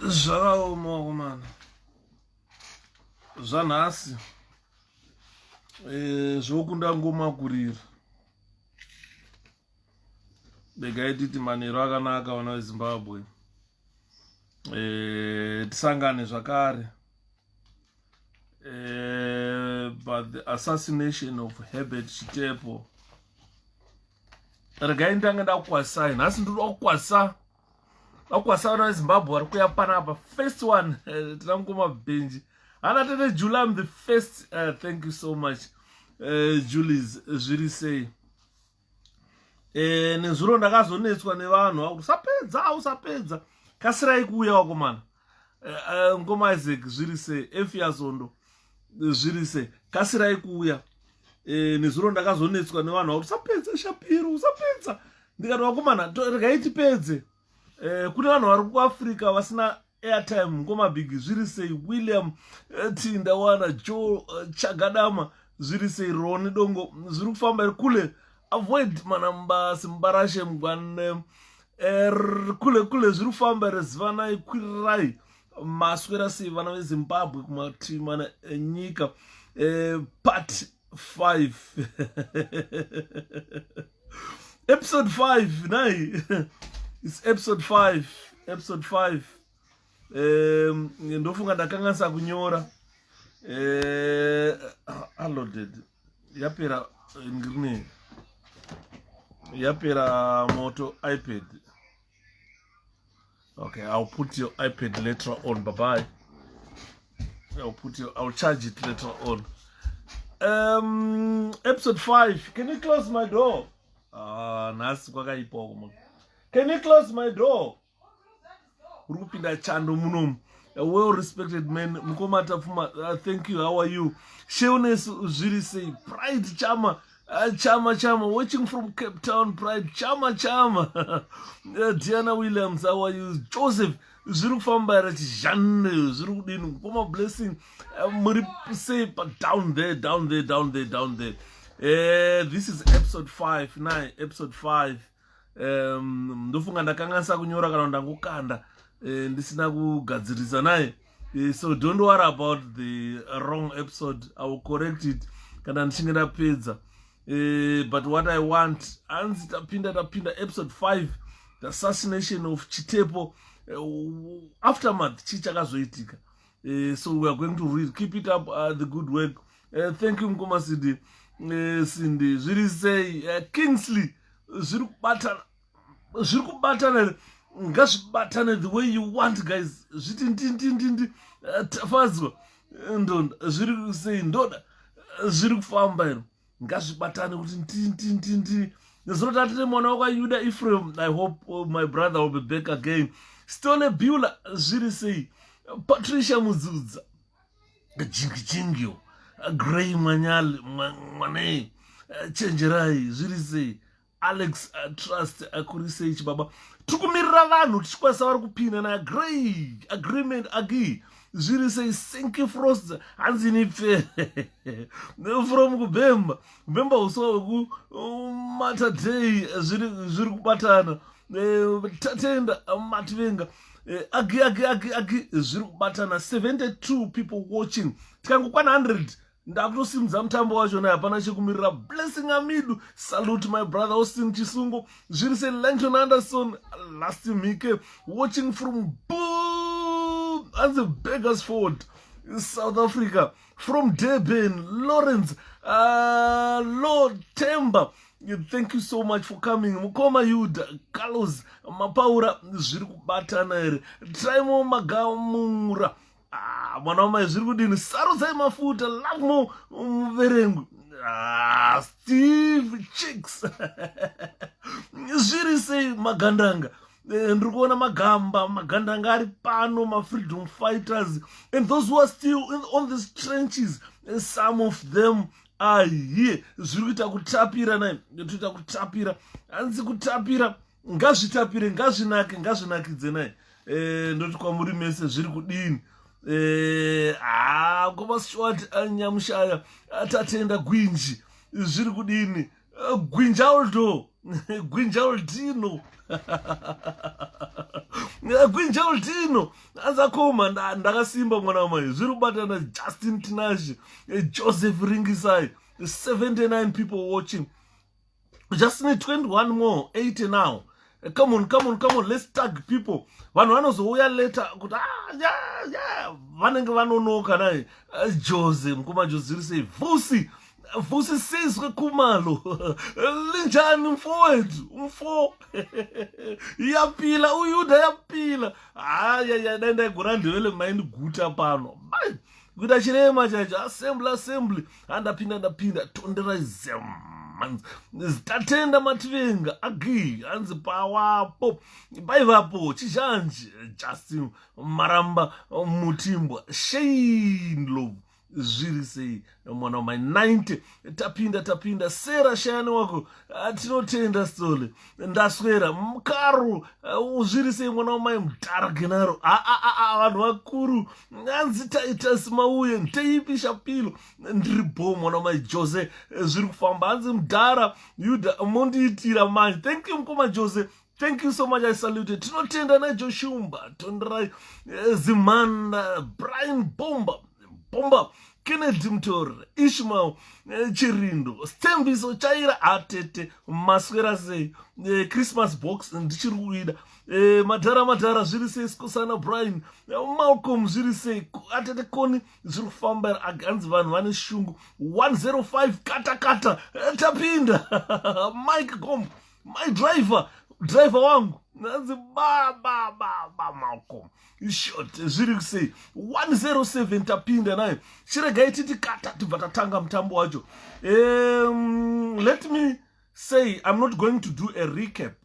Zvakaoma mana. Zvanhasi. Zvokunda ngomagurira. Begaititi manero akanaka vana veZimbabwe. Tisangane zvakare. But the assassination of Herbert Chitepo. Regai ndange ndakukwasai. Nhasi ndiri kukwasa. Ndakukwasa vana veZimbabwe vari kuuya panapa. First one. Tinangoma benji. Hana tete Julie, I'm the first. Thank you so much. Julie's zviri sei. Nezuro ndakazonetswa nevanhu. Usapedza. Kasirai kuuya wakomana. Ngoma Isaac zviri sei. Efiazondo zviri sei. Kasirai kuuya. Nezuro ndakazonetswa nevanhu. Usapedza Shapiro, usapedza. Ndikati wakomana, regai tipedze. Kune vanhu vari kuAfrica vasina airtime. Ngoma big zviri sei. William Tindawana, Joe Chagadama zviri sei. Roni Dongo zviri kufamba kule. Avoid manamba simbarashe mgwane. Kule zviri kufamba rezivanai kwirirai. Maswera sei vana veZimbabwe kumativi mana nyika. Part 5. Episode 5 nai. It's episode 5. Episode 5. Ndofunga ndakanganisa kunyora. Unloaded. Yapera ngrini. Yapera moto iPad. Okay, I'll put your iPad later on. Bye-bye. I'll charge it later on. Episode 5. Can you close my door? Nasi kwakaipa. Can you close my door? Rupinda Chando Munum. A well-respected man. Mukomata Pfuma. Thank you. How are you? Sheunes Ziri say. Pride Chama. Chama. Watching from Cape Town. Pride. Chama. Diana Williams. How are you? Joseph. Zuru Fambara. Jane. Zuru Dinu. Puma blessing. Muri say. Down there. This is episode 5. Episode 5. Ndofunga ndakanganisa kunyora kana ndangokanda ndisina kugadzirisa naye. So don't worry about the wrong episode. I will correct it kana ndichinge ndapedza. But what I want, anzi tapinda episode 5, the assassination of Chitepo, aftermath chichakazoitika. So we are going to read. Keep it up, the good work. Thank you Mkoma Cindy. Zviri sei. Kingsley zviri kubatana ngazvibatane the way you want, guys. Zviti ndindi tafadzwa ndonda zviri sei ndoda zviri kufamba ino ngazvibatane kuti ndindi nezvotatire mwana wakayuda Ephraim. I hope my brother will be back again. Stone Beulah zviri sei. Patricia Muzudza jingi Gray Manyali mwane Chenjerai zviri sei. Alex Trust akuresearch baba. Tukumirira vanhu tichikwasa vari kupinda na Gray agreement agi zviri sei. Sinky Frost hanzi nipfe from kubemba uso ku Matadei zviri kubatana. Tatenda Matvenga agi zviri kubatana. 72 people watching. Tikangokwana 100 ndakutosimudza mutambo wacho naye hapana chekumirira. Blessing Amidu, salute my brother Austin Chisungo zviri sei. Langton Anderson last mike watching from the Beggarsford, South Africa. From Durban, Lawrence Lord Temba, thank you so much for coming. Mukoma Yuda, Carlos Mapaura zviri kubatana here. Traimo Magamura mwana wamai zviri kudini. Sarudzai mafuta lamo muverengu. Steve Chicks zviri sei magandanga. Ndiri kuona magandanga ari pano, ma freedom fighters and those who are still on these trenches. Some of them are here. Zviri kuita kutapira naye. Toita kutapira. Hanzi kutapira. Ngazvitapire, ngazvinakidze naye. Ndoti kwamuri mese zviri kudini. Ngoma Stuart Nyamushaya Tatenda Gwinji zviri kudini. Gwinjaldo 𝗘𝗣𝗜𝗦𝗢𝗘 𝗘𝗣𝗜𝗦𝗢𝗘 azakoma ndakasimba mwana wamai zviri kubatana Justin Tinashe, Joseph Ringisai, 79 people watching. We just need 21 more, 80 now. Come on, let's tag people. Vanhu vanozouya later kuti vanenge vanonoka naye. Jose mukoma Jose iri sei Vusi sizwe kumalo linjani mfowethu umfo yapila uyuda yapila dai gora ndivele mind guta pano kuita chirema chacho assembly andapinda tondera tatenda mativenga agi anzi pawapo paivapo chizhanji Justin Maramba Mutimbwa Shane Love zviri sei mwana wamai 90 tapinda Sera shayani wako tinotenda stole ndaswera mukaro zviri sei mwana wamai Mudhara Genaro vanhu vakuru anzi Titus Mauye ndeipisha pilo ndiribo mwana wamai Jose zviri kufamba anzi Mudhara Yuda mondiitira manje. Thank you mukoma Jose. Thank you so much. I salute. Tinotenda na Joshumba Tonderai Zimanda Brian Bomba Kennedy Mtore Ishmael Chirindo Stembiso Chaira Atete Maswera sei Christmas box ndichiri kuida madhara zviri sei Skosana Brian Malcolm zviri sei Atete Koni zviri kufamba aganzi vanhu vane shungu 105 kata tapinda Mike Gom my driver wangu nanzi ba Malcolm short zviri kusei 107 tapinda naye chiregai titi kata tibva tatanga mutambo wacho. Let me say I'm not going to do a recap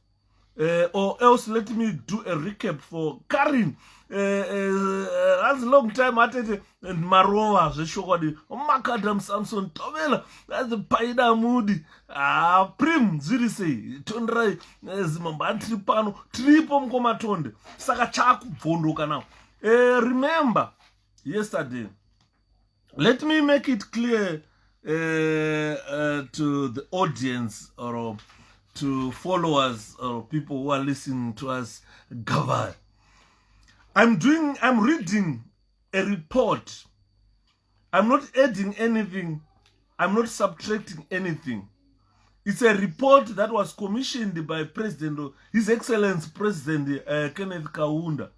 or else let me do a recap for Karin. That's a long time atete and Marova zveshokadi Macadam Samson Tovela that's the Paida Moody Prim zviri sei Tonderai Zimamba tiri pano tiripo mukoma Tonde saka chakubvondoka now. Remember yesterday, let me make it clear to the audience or to followers or people who are listening to us. Gavai, I'm reading a report. I'm not adding anything. I'm not subtracting anything. It's a report that was commissioned by President, His Excellency President Kenneth Kaunda.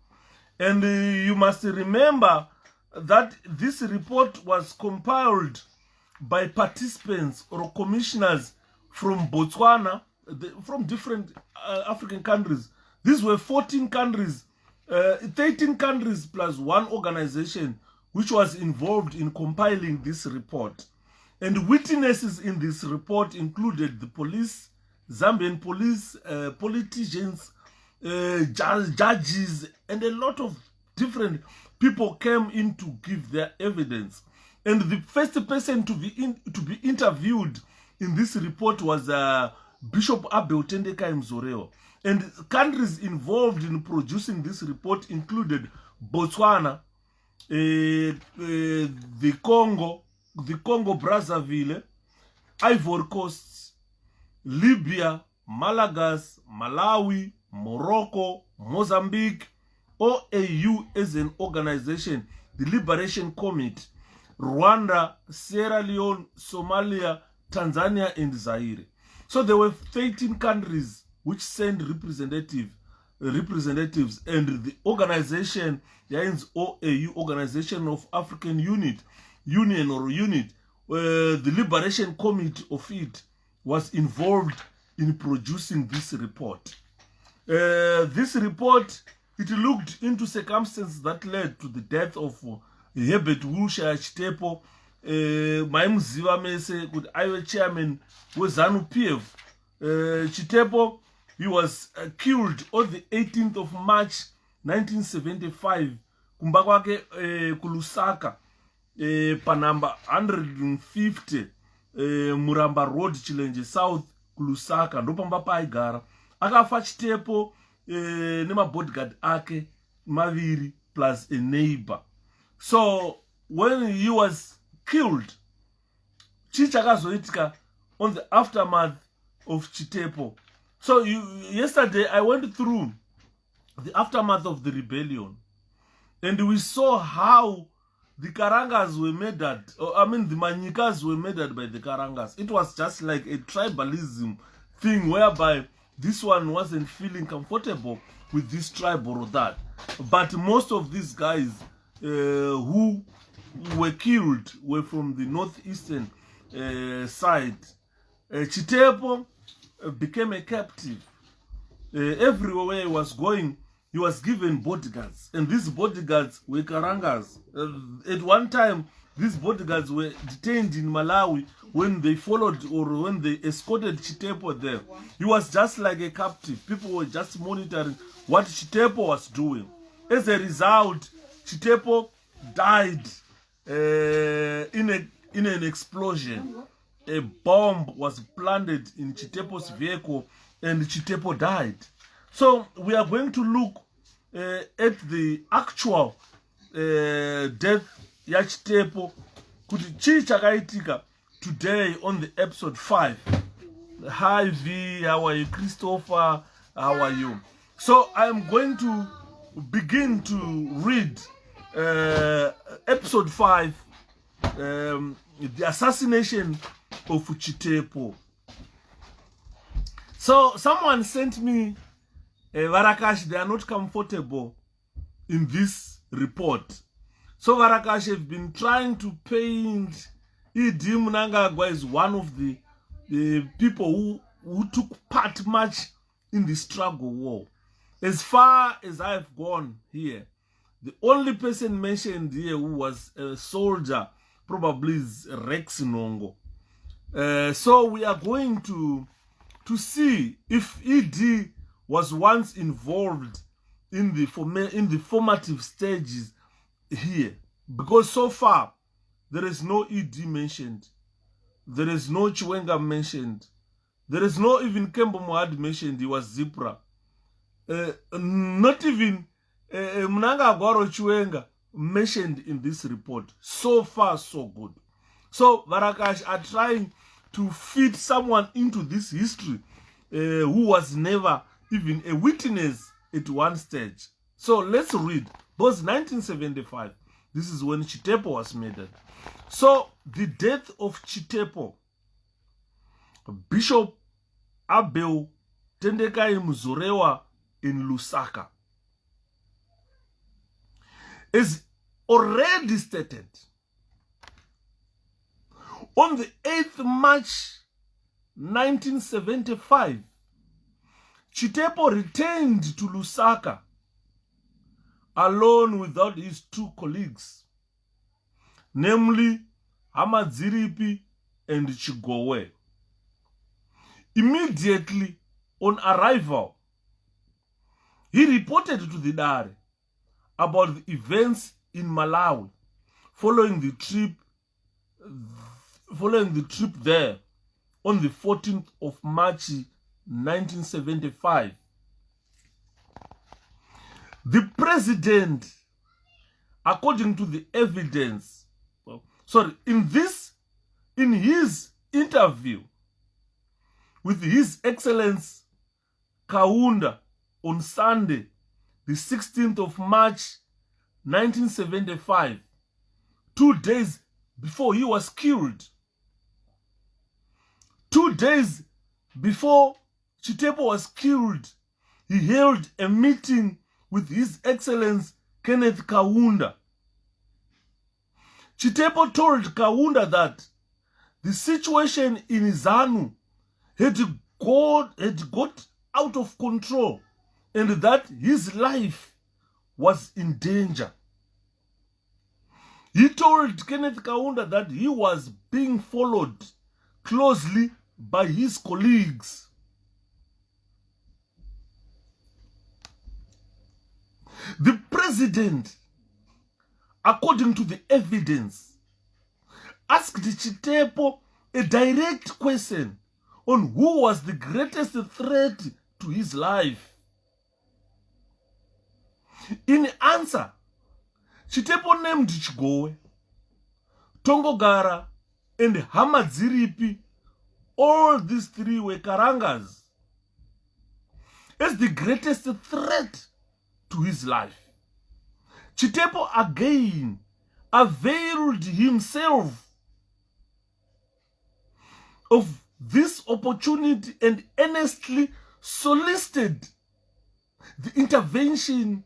And you must remember that this report was compiled by participants or commissioners from Botswana, from different African countries. These were 14 countries, 13 countries plus one organization which was involved in compiling this report. And witnesses in this report included the police, Zambian police, politicians, judges, and a lot of different people came in to give their evidence. And the first person to be interviewed in this report was Bishop Abel Tendeka Mzoreo. And countries involved in producing this report included Botswana, the Congo Brazzaville, Ivory Coast, Libya, Malagas, Malawi, Morocco, Mozambique, OAU as an organization, the Liberation Committee, Rwanda, Sierra Leone, Somalia, Tanzania, and Zaire. So there were 13 countries which sent representatives, and the organization, the OAU, Organization of African Union, the Liberation Committee of it was involved in producing this report. This report, it looked into circumstances that led to the death of Herbert Wiltshire Chitepo, Maimuziva Mese, could I chairman was ZANU-PF. Chitepo, he was killed on the 18th of March 1975 kumbakwake kulusaka panamba 150 Muramba Road Chilenje South kulusaka ndopamba paigara akafa Chitepo nema bodyguard ake maviri plus a neighbor. So when he was killed, chichakazoitika on the aftermath of Chitepo, So yesterday I went through the aftermath of the rebellion, and we saw how the Karangas were murdered, the Manyikas were murdered by the Karangas. It was just like a tribalism thing whereby this one wasn't feeling comfortable with this tribe or that. But most of these guys who were killed were from the northeastern side. Chitepo became a captive. Everywhere he was going, he was given bodyguards, and these bodyguards were Karangas. At one time, these bodyguards were detained in Malawi when they followed or when they escorted Chitepo there. He was just like a captive. People were just monitoring what Chitepo was doing. As a result, Chitepo died in an explosion. A bomb was planted in Chitepo's vehicle, and Chitepo died. So we are going to look at the actual death ya Chitepo kuti chii chakaitika today on the episode 5. Hi V, how are you? Christopher, how are you? So I'm going to begin to read episode 5, the assassination of Chitepo. So someone sent me Varakash, they are not comfortable in this report. So Varakash have been trying to paint Idi Mnangagwa is one of the people who took part much in the struggle war. As far as I've gone here, the only person mentioned here who was a soldier probably is Rex Nongo. So we are going to see if Idi was once involved in the formative stages here, because so far there is no Idi mentioned, there is no Chiwenga mentioned, there is no even Kembo Mohad mentioned. He was Zipra. Not even Mnangagwa Chiwenga mentioned in this report. So far, so good. So Varakash are trying to fit someone into this history who was never even a witness at one stage. So let's read. Because 1975, this is when Chitepo was murdered. So the death of Chitepo, Bishop Abel Tendekai Muzorewa in Lusaka, is already stated. On the 8th March 1975, Chitepo returned to Lusaka alone without his 2 colleagues, namely Hamadziripi and Chigowe. Immediately on arrival, he reported to the Dare about the events in Malawi following the trip there on the 14th of March 1975. The president, according to the evidence, in his interview with His Excellency Kaunda on Sunday, the 16th of March 1975, 2 days before he was killed, 2 days before Chitepo was killed, he held a meeting with His Excellency Kenneth Kaunda. Chitepo told Kaunda that the situation in ZANU had got out of control and that his life was in danger. He told Kenneth Kaunda that he was being followed closely by his colleagues. The president, according to the evidence, asked Chitepo a direct question on who was the greatest threat to his life. In answer, Chitepo named Chigowe, Tongogara, and Hamadziripi. All these 3 were Karangas. as the greatest threat to his life. Chitepo again availed himself of this opportunity and earnestly solicited the intervention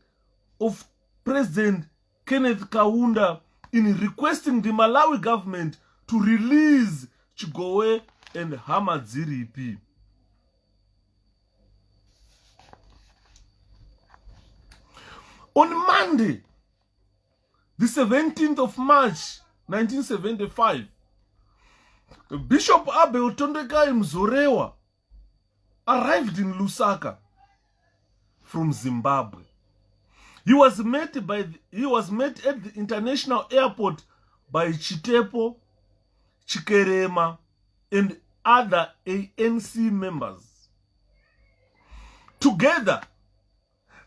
of President Kenneth Kaunda in requesting the Malawi government to release 𝗘𝗣𝗜𝗦 and Hamadziripi. On Monday, the 17th of March, 1975, Bishop 𝗘𝗣𝗜𝗦𝗢𝗘 arrived in Lusaka from Zimbabwe. He was met at the international airport by Chitepo, 𝗘𝗣𝗜𝗦𝗢𝗘, and other ANC members. Together,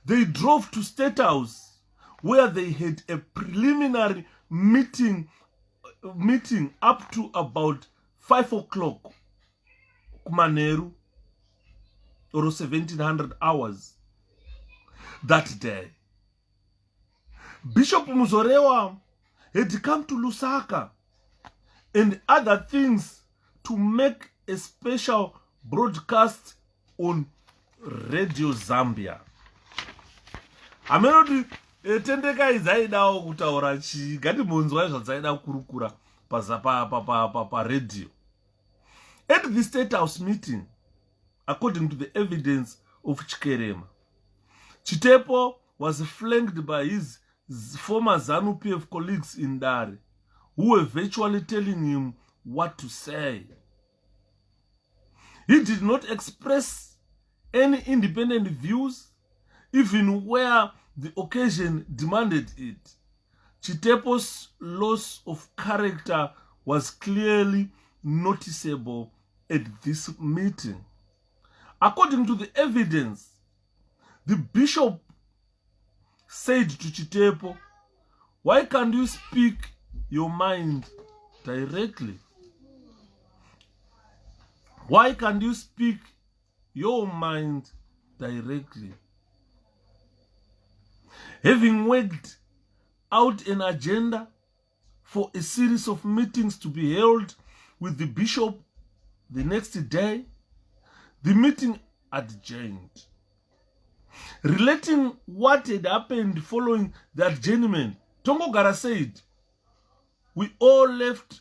they drove to State House, where they had a preliminary meeting up to about 5 o'clock Kumaneru, or 1700 hours that day. Bishop Muzorewa had come to Lusaka and other things to make a special broadcast on Radio Zambia. Amenoti tendekai dzaidawo kutaura chii, ngatimbonzwai zvadzaida kurukura pa radio. At the State House meeting, according to the evidence of 𝗘𝗣𝗦𝗦, Chitepo was flanked by his former ZANU-PF colleagues in Dar, who were virtually telling him what to say. He did not express any independent views, even where the occasion demanded it. Chitepo's loss of character was clearly noticeable at this meeting. According to the evidence, the bishop said to Chitepo, "Why can't you speak your mind directly? Why can't you speak your mind directly?" Having worked out an agenda for a series of meetings to be held with the bishop the next day, the meeting adjourned. Relating what had happened following the adjournment, Tongogara said, "We all left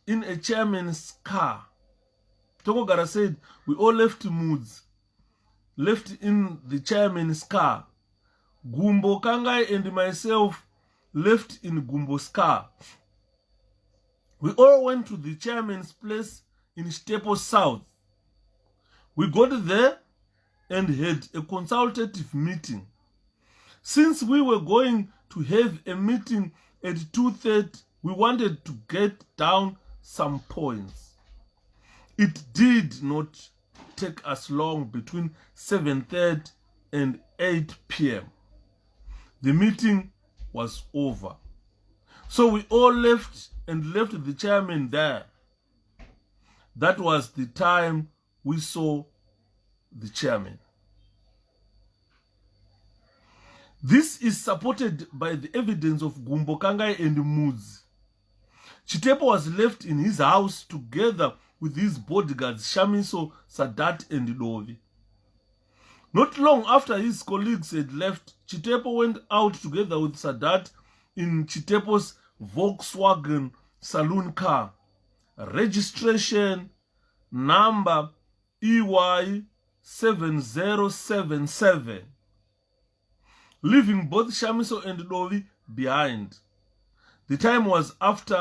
in a chairman's car." Tongogara said, "We all left in the chairman's car. Gumbo Kangai and myself left in Gumbo's car. We all went to the chairman's place in Chitepo South. We got there and had a consultative meeting. Since we were going to have a meeting at 2:30, we wanted to get down some points. It did not take us long between 7:30 and 8 p.m. The meeting was over. So we all left the chairman there. That was the time we saw the chairman." This is supported by the evidence of Gumbo Kangai and Mudzi. Chitepo was left in his house together with his bodyguards Shamiso, Sadat, and Dovi. Not long after his colleagues had left, Chitepo went out together with Sadat in Chitepo's Volkswagen saloon car, registration number EY7077, leaving both Shamiso and Dovi behind. The time was after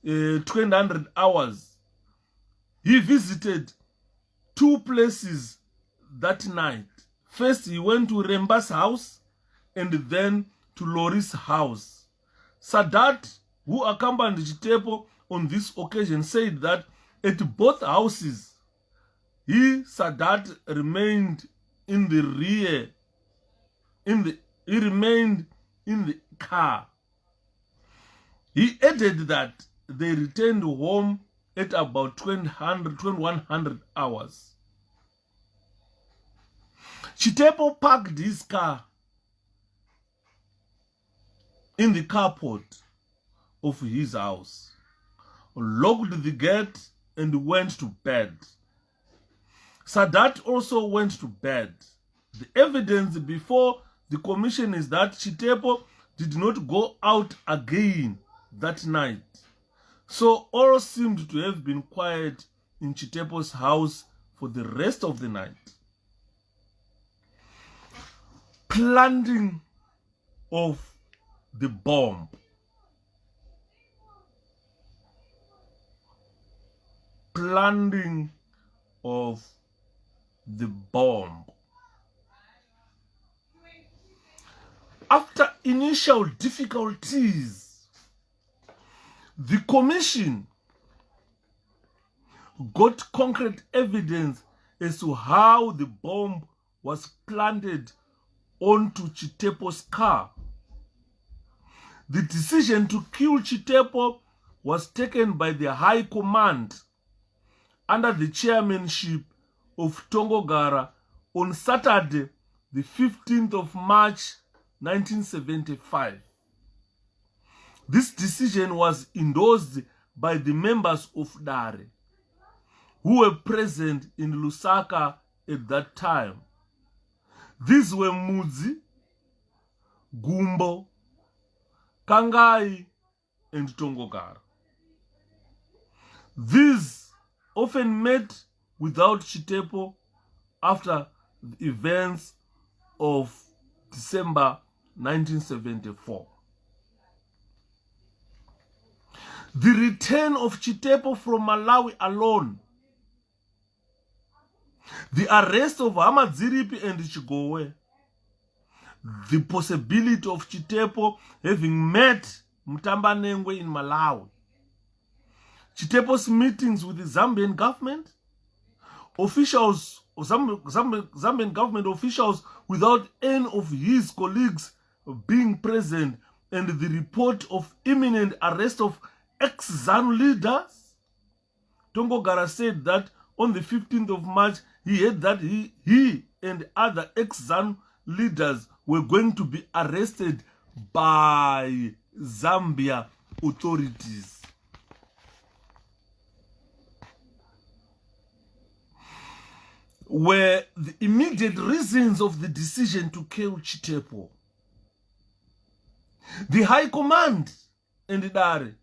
200 hours. He visited 2 places that night. First, he went to Remba's house and then to Lori's house. Sadat, who accompanied Chitepo on this occasion, said that at both houses, Sadat remained in the rear. He remained in the car. He added that they returned home at about 2100 hours. Chitepo parked his car in the carport of his house, locked the gate, and went to bed. Sadat also went to bed. The evidence before the commission is that Chitepo did not go out again that night. So all seemed to have been quiet in Chitepo's house for the rest of the night. Planting of the bomb. Planting of the bomb. After initial difficulties, the commission got concrete evidence as to how the bomb was planted onto Chitepo's car. The decision to kill Chitepo was taken by the High Command under the chairmanship of Tongogara on Saturday, the 15th of March, 1975. This decision was endorsed by the members of 𝗘𝗣𝗜 who were present in Lusaka at that time. These were Mudzi, Gumbo, Kangai, and Tongogara. These often met without Chitepo after the events of December 1974. The return of Chitepo from Malawi alone, the arrest of Hamadziripi and Chigowee, the possibility of Chitepo having met Mutambanengwe in Malawi, Chitepo's meetings with the Zambian government, officials, Zambian government officials without any of his colleagues being present, and the report of imminent arrest of ex-ZANU leaders. Tongogara said that on the 15th of March, he heard that he and other ex-ZANU leaders were going to be arrested by Zambia authorities. Were the immediate reasons of the decision to kill Chitepo. The High Command and 𝗘𝗣𝗜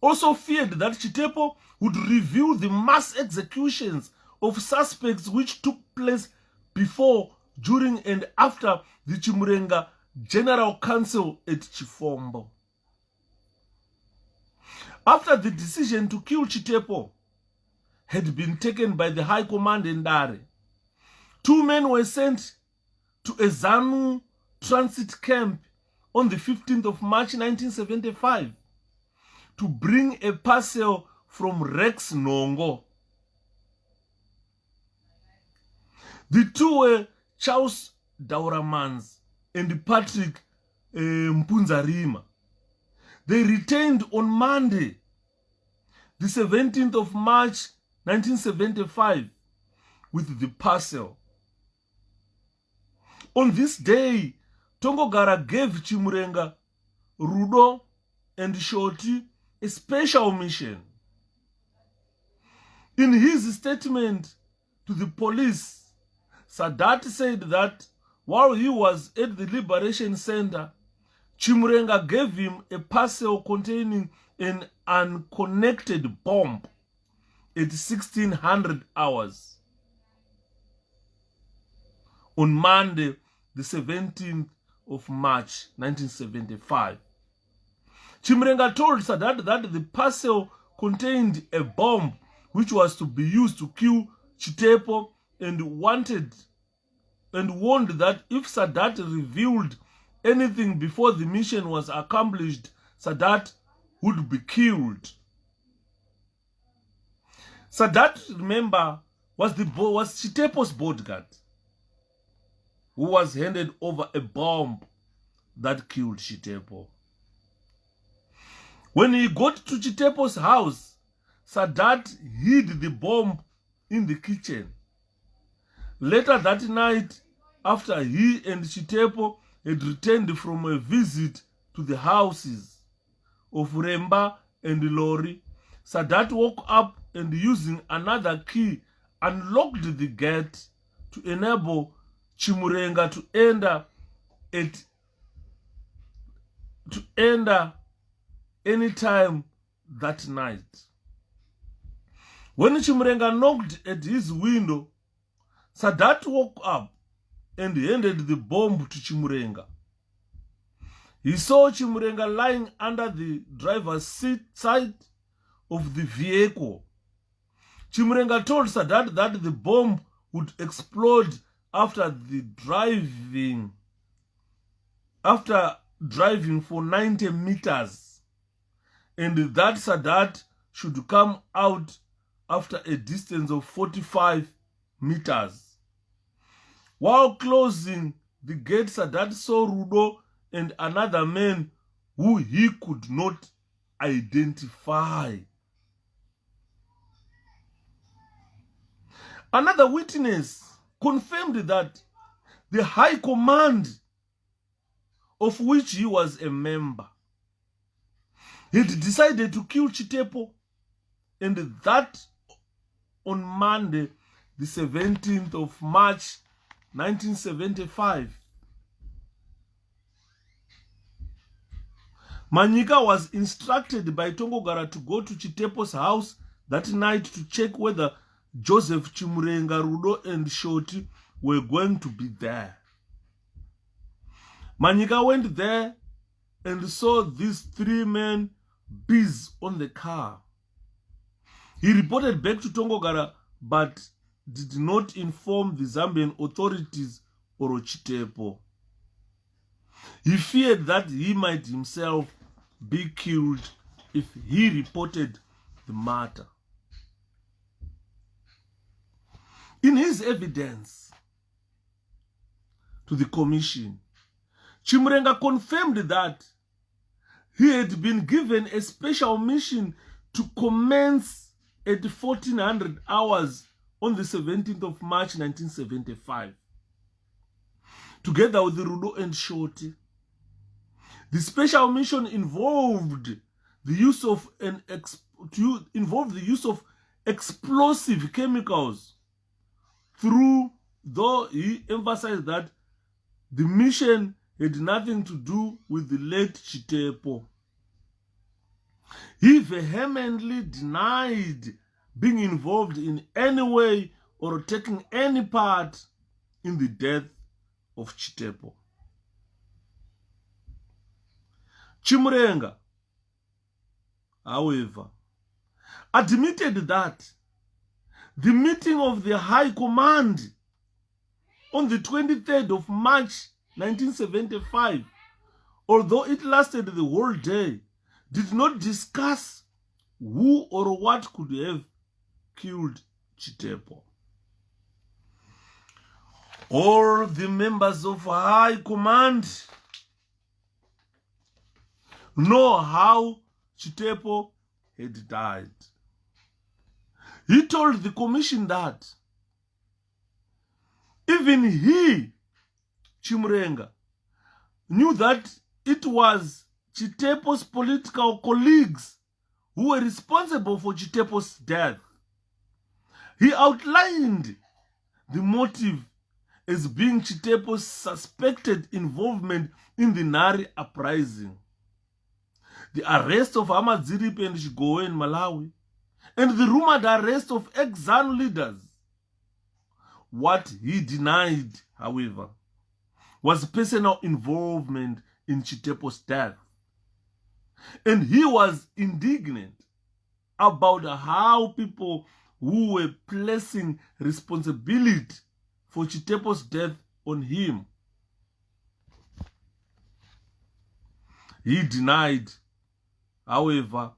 also feared that Chitepo would reveal the mass executions of suspects which took place before, during, and after the Chimurenga General Council at Chifombo. After the decision to kill Chitepo had been taken by the High Command and 𝗘𝗣𝗜, 2 men were sent to a ZANU transit camp on the 15th of March 1975 to bring a parcel from Rex Nongo. The 2 were Charles Dauramans and Patrick Mpunzarima. They returned on Monday, the 17th of March 1975, with the parcel. On this day, Tongogara gave Chimurenga, Rudo, and Shoti a special mission. In his statement to the police, Sadat said that while he was at the Liberation Center, Chimurenga gave him a parcel containing an unconnected bomb at 1600 hours. On Monday, the 17th of March, 1975. Chimurenga told Sadat that the parcel contained a bomb which was to be used to kill Chitepo, and warned that if Sadat revealed anything before the mission was accomplished, Sadat would be killed. Sadat, remember, was Chitepo's bodyguard, who was handed over a bomb that killed Chitepo. When he got to Chitepo's house, Sadat hid the bomb in the kitchen. Later that night, after he and Chitepo had returned from a visit to the houses of Remba and Lori, Sadat woke up and using another key unlocked the gate to enable Chimurenga to enter any time that night. When Chimurenga knocked at his window, Sadat woke up and handed the bomb to Chimurenga. He saw Chimurenga lying under the driver's side of the vehicle. Chimurenga told Sadat that the bomb would explode after driving for 90 meters, and that Sadat should come out after a distance of 45 meters. While closing the gate, Sadat saw Rudo and another man who he could not identify. Another witness confirmed that the high command of which he was a member had decided to kill Chitepo, and that on Monday, the 17th of March, 1975. Manyika was instructed by Tongogara to go to Chitepo's house that night to check whether Joseph, Chimurenga, Rudo, and Shoti were going to be there. Manyika went there and saw these three men busy on the car. He reported back to Tongogara but did not inform the Zambian authorities or Chitepo. He feared that he might himself be killed if he reported the matter. In his evidence to the commission, Chimurenga confirmed that he had been given a special mission to commence at 1400 hours on the 17th of March 1975, together with Rudo and Shoti. The special mission involved the use of explosive chemicals, though he emphasized that the mission had nothing to do with the late Chitepo. He vehemently denied being involved in any way or taking any part in the death of Chitepo. Chimurenga, however, admitted that the meeting of the High Command on the 23rd of March 1975, although it lasted the whole day, did not discuss who or what could have killed Chitepo. All the members of High Command know how Chitepo had died. He told the commission that even he, Chimurenga, knew that it was Chitepo's political colleagues who were responsible for Chitepo's death. He outlined the motive as being Chitepo's suspected involvement in the Nari uprising, the arrest of Amadziripe and Shigowe in Malawi, and the rumored arrest of ex-ZANU leaders. What he denied, however, was personal involvement in Chitepo's death. And he was indignant about how people who were placing responsibility for Chitepo's death on him. He denied, however,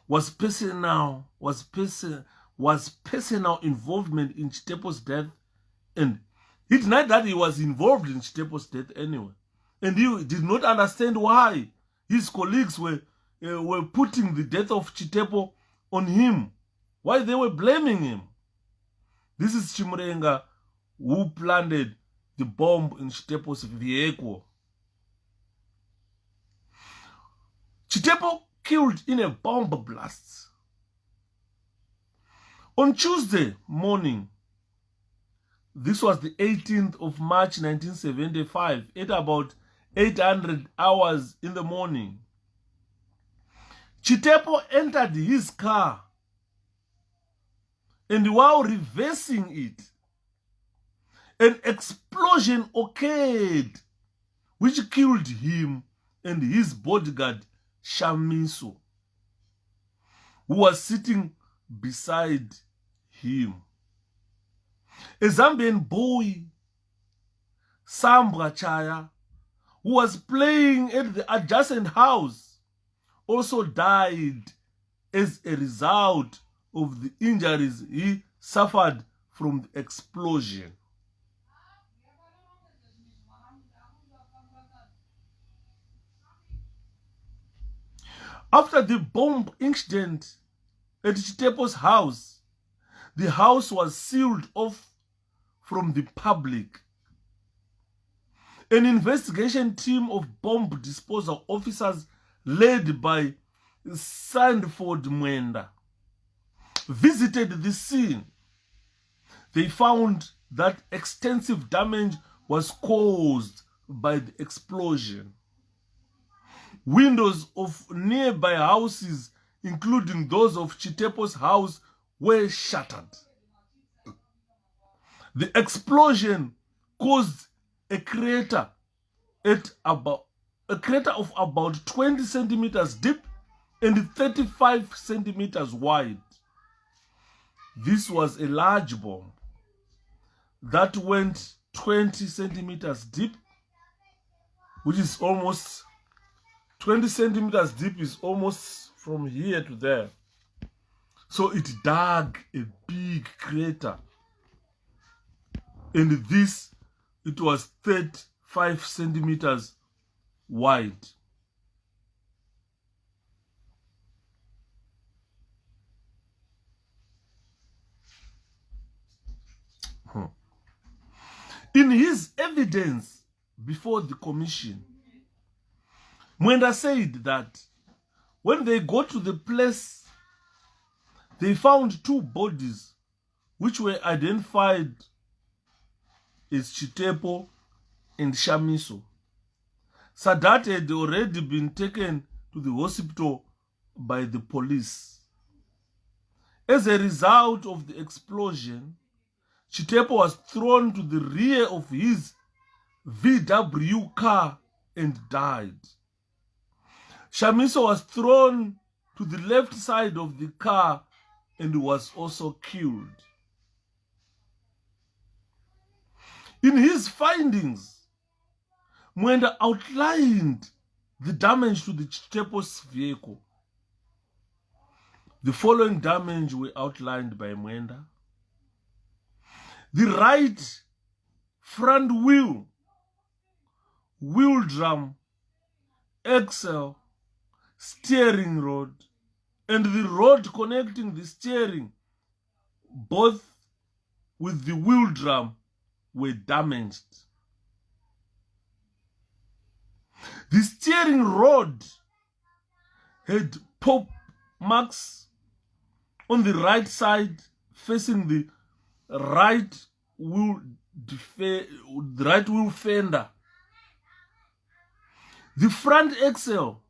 was personal involvement in Chitepo's death, and he denied that he was involved in Chitepo's death anyway. And he did not understand why his colleagues were putting the death of Chitepo on him, why they were blaming him. This is Chimurenga who planted the bomb in Chitepo's vehicle. Chitepo killed in a bomb blast. On Tuesday morning, this was the 18th of March 1975, at about 800 hours in the morning, Chitepo entered his car, and while reversing it, an explosion occurred which killed him and his bodyguard Shamiso, who was sitting beside him. A Zambian boy, Sambwa Chaya, who was playing at the adjacent house, also died as a result of the injuries he suffered from the explosion. After the bomb incident at Chitepo's house, the house was sealed off from the public. An investigation team of bomb disposal officers led by Sandford Mwenda visited the scene. They found that extensive damage was caused by the explosion. Windows of nearby houses, including those of Chitepo's house, were shattered. The explosion caused a crater of about 20 centimeters deep and 35 centimeters wide. This was a large bomb that went 20 centimeters deep, which is almost 20 centimeters deep, is almost from here to there. So it dug a big crater, and it was 35 centimeters wide. In his evidence before the commission, Mwenda said that when they got to the place, they found two bodies which were identified as Chitepo and Shamiso. Sadat had already been taken to the hospital by the police. As a result of the explosion, Chitepo was thrown to the rear of his VW car and died. Shamiso was thrown to the left side of the car and was also killed. In his findings, Mwenda outlined the damage to the Chitepo's vehicle. The following damage were outlined by Mwenda. The right front wheel drum, axle, steering rod, and the rod connecting the steering, both with the wheel drum, were damaged. The steering rod had pop marks on the right side facing the right wheel fender. The front axle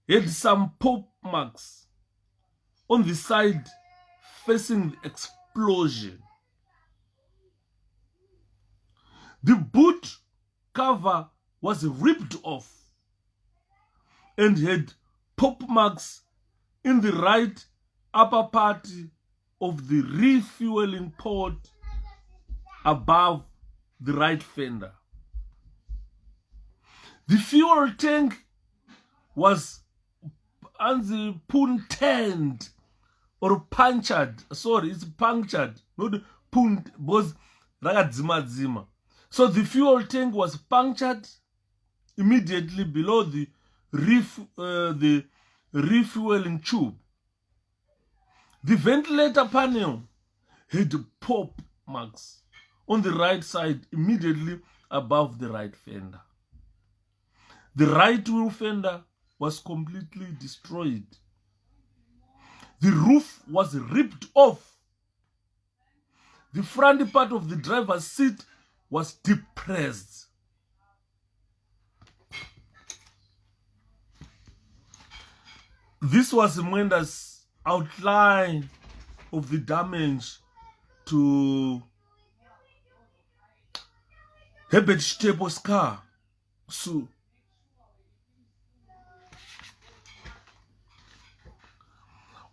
had some pop marks on the side facing the explosion. The boot cover was ripped off and had pop marks in the right upper part of the refueling port above the right fender. The fuel tank was punctured or punctured. Sorry, it's punctured, not punctured, because rakadzima. So the fuel tank was punctured immediately below the refueling tube. The ventilator panel had pop marks on the right side immediately above the right fender. The right wheel fender was completely destroyed. The roof was ripped off. The front part of the driver's seat was depressed. This was Mwenda's outline of the damage to Herbert Chitepo's car. So,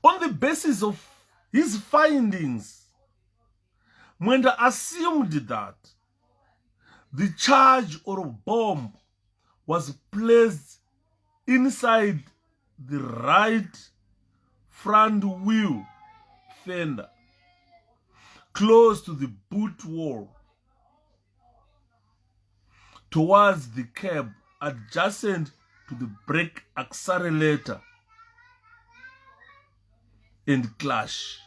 on the basis of his findings, Mwenda assumed that the charge or bomb was placed inside the right front wheel fender, close to the boot wall, towards the cab, adjacent to the brake accelerator and clutch.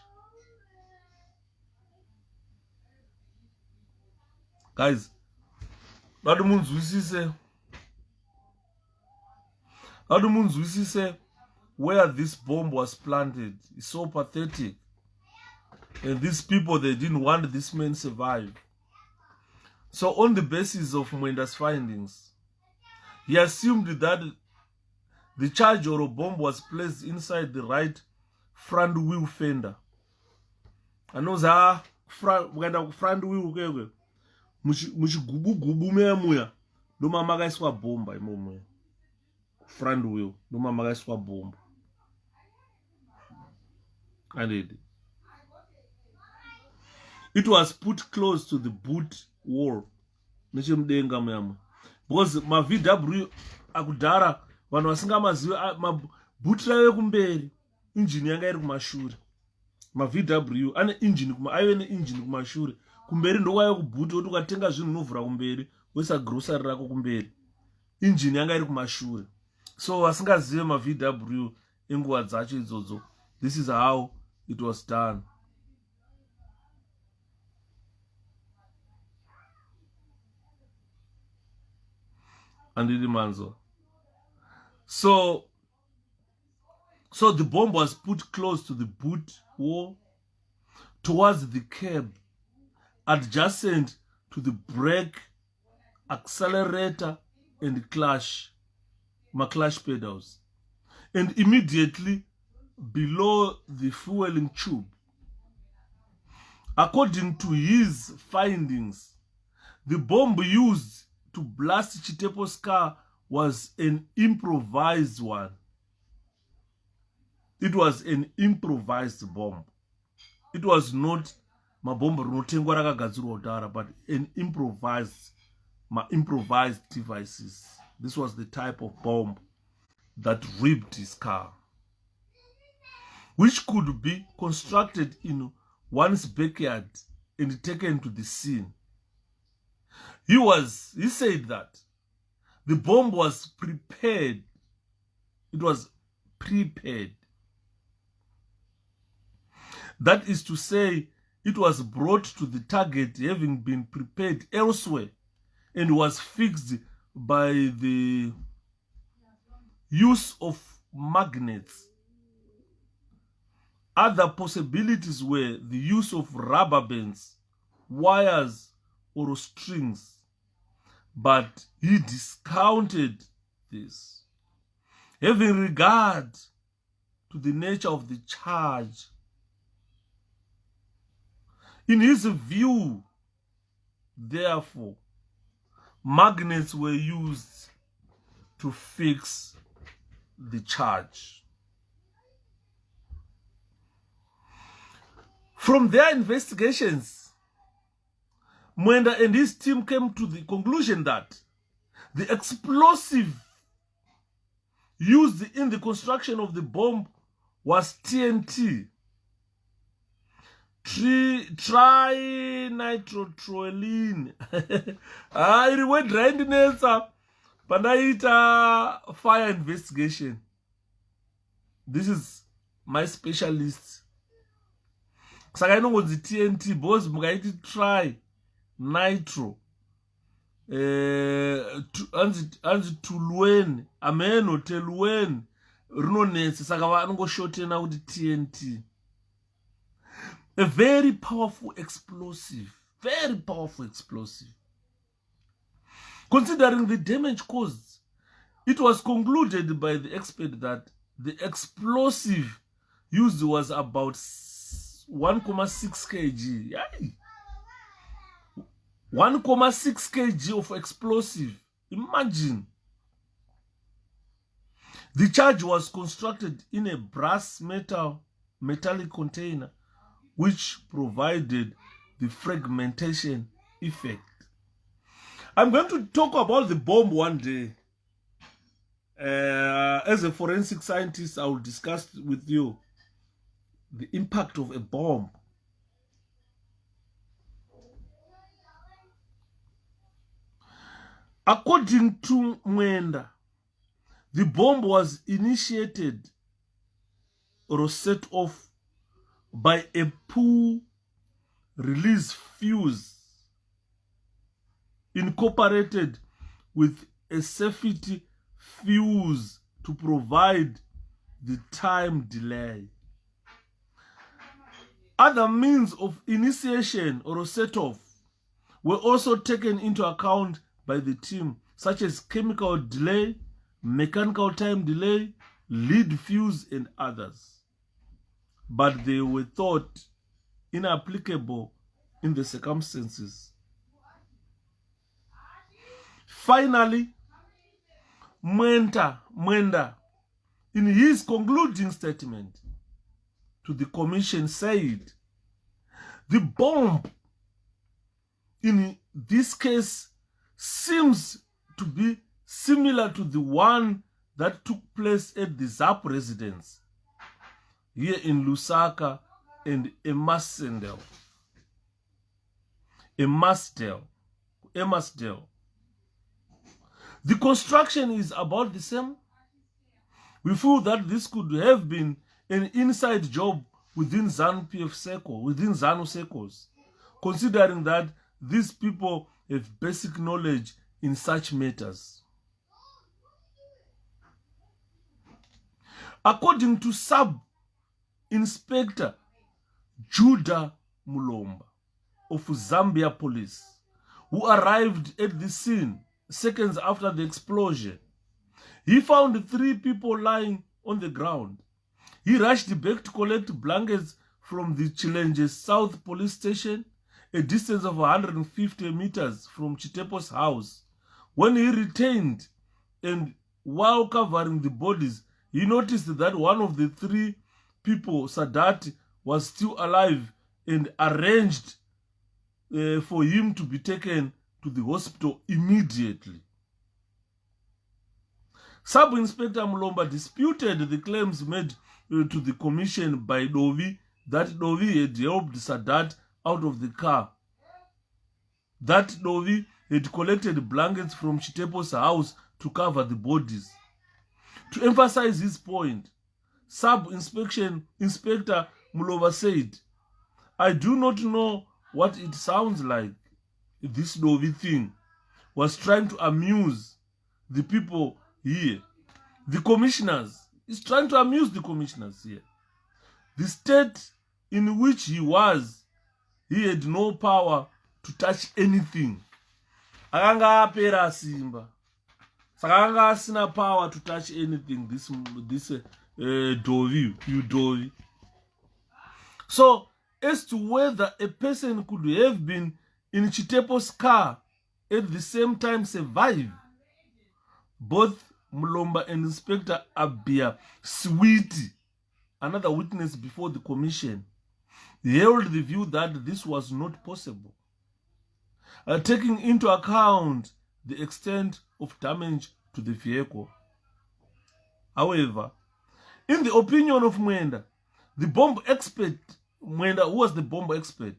Guys, how do you say where this bomb was planted? It's so pathetic. And these people, they didn't want this man to survive. So on the basis of Mwenda's findings, he assumed that the charge or a bomb was placed inside the right front wheel fender. I know that front wheel muchigubu meya noma makaiswa bomba imomo front wheel noma makaiswa bomba. And it was put close to the boot wall because ma VW akudhara vanhu vasingamazivi maboot rave kumberi engine yanga iri kumashure. Ma VW ane engine aive neengine kumashure, kumberi ndokwaive kuboot kuti ukatenga zvinhu unovhura kumberi woisa grocery rako kumberi, engine yanga iri kumashure. So vasingazive ma VW enguva dzacho idzodzo, this is how it was done. Manzo. So the bomb was put close to the boot wall, towards the cab, adjacent to the brake, accelerator, and clutch pedals, and immediately below the fueling tube. According to his findings, the bomb used to blast Chitepo's car was an improvised one. It was an improvised bomb. It was not mabomba rinotengwa rakagadzirwa kudhara, but an improvised devices. This was the type of bomb that ripped his car, which could be constructed in one's backyard and taken to the scene. He said that the bomb was prepared. It was prepared. That is to say, it was brought to the target having been prepared elsewhere and was fixed by the use of magnets. Other possibilities were the use of rubber bands, wires, or strings, but he discounted this, having regard to the nature of the charge. In his view, therefore, magnets were used to fix the charge. From their investigations, Mwenda and his team came to the conclusion that the explosive used in the construction of the bomb was TNT, trinitrotoluene. Iri word raindinetsa pandaita fire investigation. This is my specialist Saka inongonzi TNT because mukaiti try nitro anzi tulweni ameno telweni rinonetsa saka vanongoshotena kuti TNT. A very powerful explosive, very powerful explosive. Considering the damage caused, it was concluded by the expert that the explosive used was about 1.6 kg. 1.6 kg of explosive. Imagine. The charge was constructed in a brass metallic container which provided the fragmentation effect. I'm going to talk about the bomb one day. As a forensic scientist, I will discuss with you the impact of a bomb. According to Mwenda, the bomb was initiated or set off by a pull release fuse incorporated with a safety fuse to provide the time delay. Other means of initiation or set-off were also taken into account by the team, such as chemical delay, mechanical time delay, lead fuse, and others. But they were thought inapplicable in the circumstances. Finally, Mwenda, in his concluding statement to the commission, said, the bomb in this case seems to be similar to the one that took place at the ZAP residence here in Lusaka and Emersdale. The construction is about the same. We feel that this could have been an inside job within ZANU-PF circle, within ZANU circles, considering that these people have basic knowledge in such matters. According to Sub-Inspector Judah Mulomba of Zambia Police, who arrived at the scene seconds after the explosion, he found 3 people lying on the ground. He rushed back to collect blankets from the Challenge South Police Station, a distance of 150 meters from Chitepo's house. When he returned, and while covering the bodies, he noticed that one of the 3 people, Sadat, was still alive and arranged for him to be taken to the hospital immediately. Sub-Inspector Mulomba disputed the claims made to the commission by Dovi that Dovi had helped Sadat out of the car, that Dovi had collected blankets from Chitepo's house to cover the bodies. To emphasize his point, Sub-Inspector Mulomba said, I do not know what it sounds like. This Dovi thing was trying to amuse the people here. The commissioners. He's trying to amuse the commissioners here. The state in which he was, he had no power to touch anything. Akanga apera simba. Sakanga asina power to touch anything. This Dovi, you Dovi. So, as to whether a person could have been in Chitepo's car at the same time survive, both Mulomba and Inspector Abia Sweetie, another witness before the commission, held the view that this was not possible, taking into account the extent of damage to the vehicle. However, in the opinion of Mwenda, the bomb expert, Mwenda, who was the bomb expert,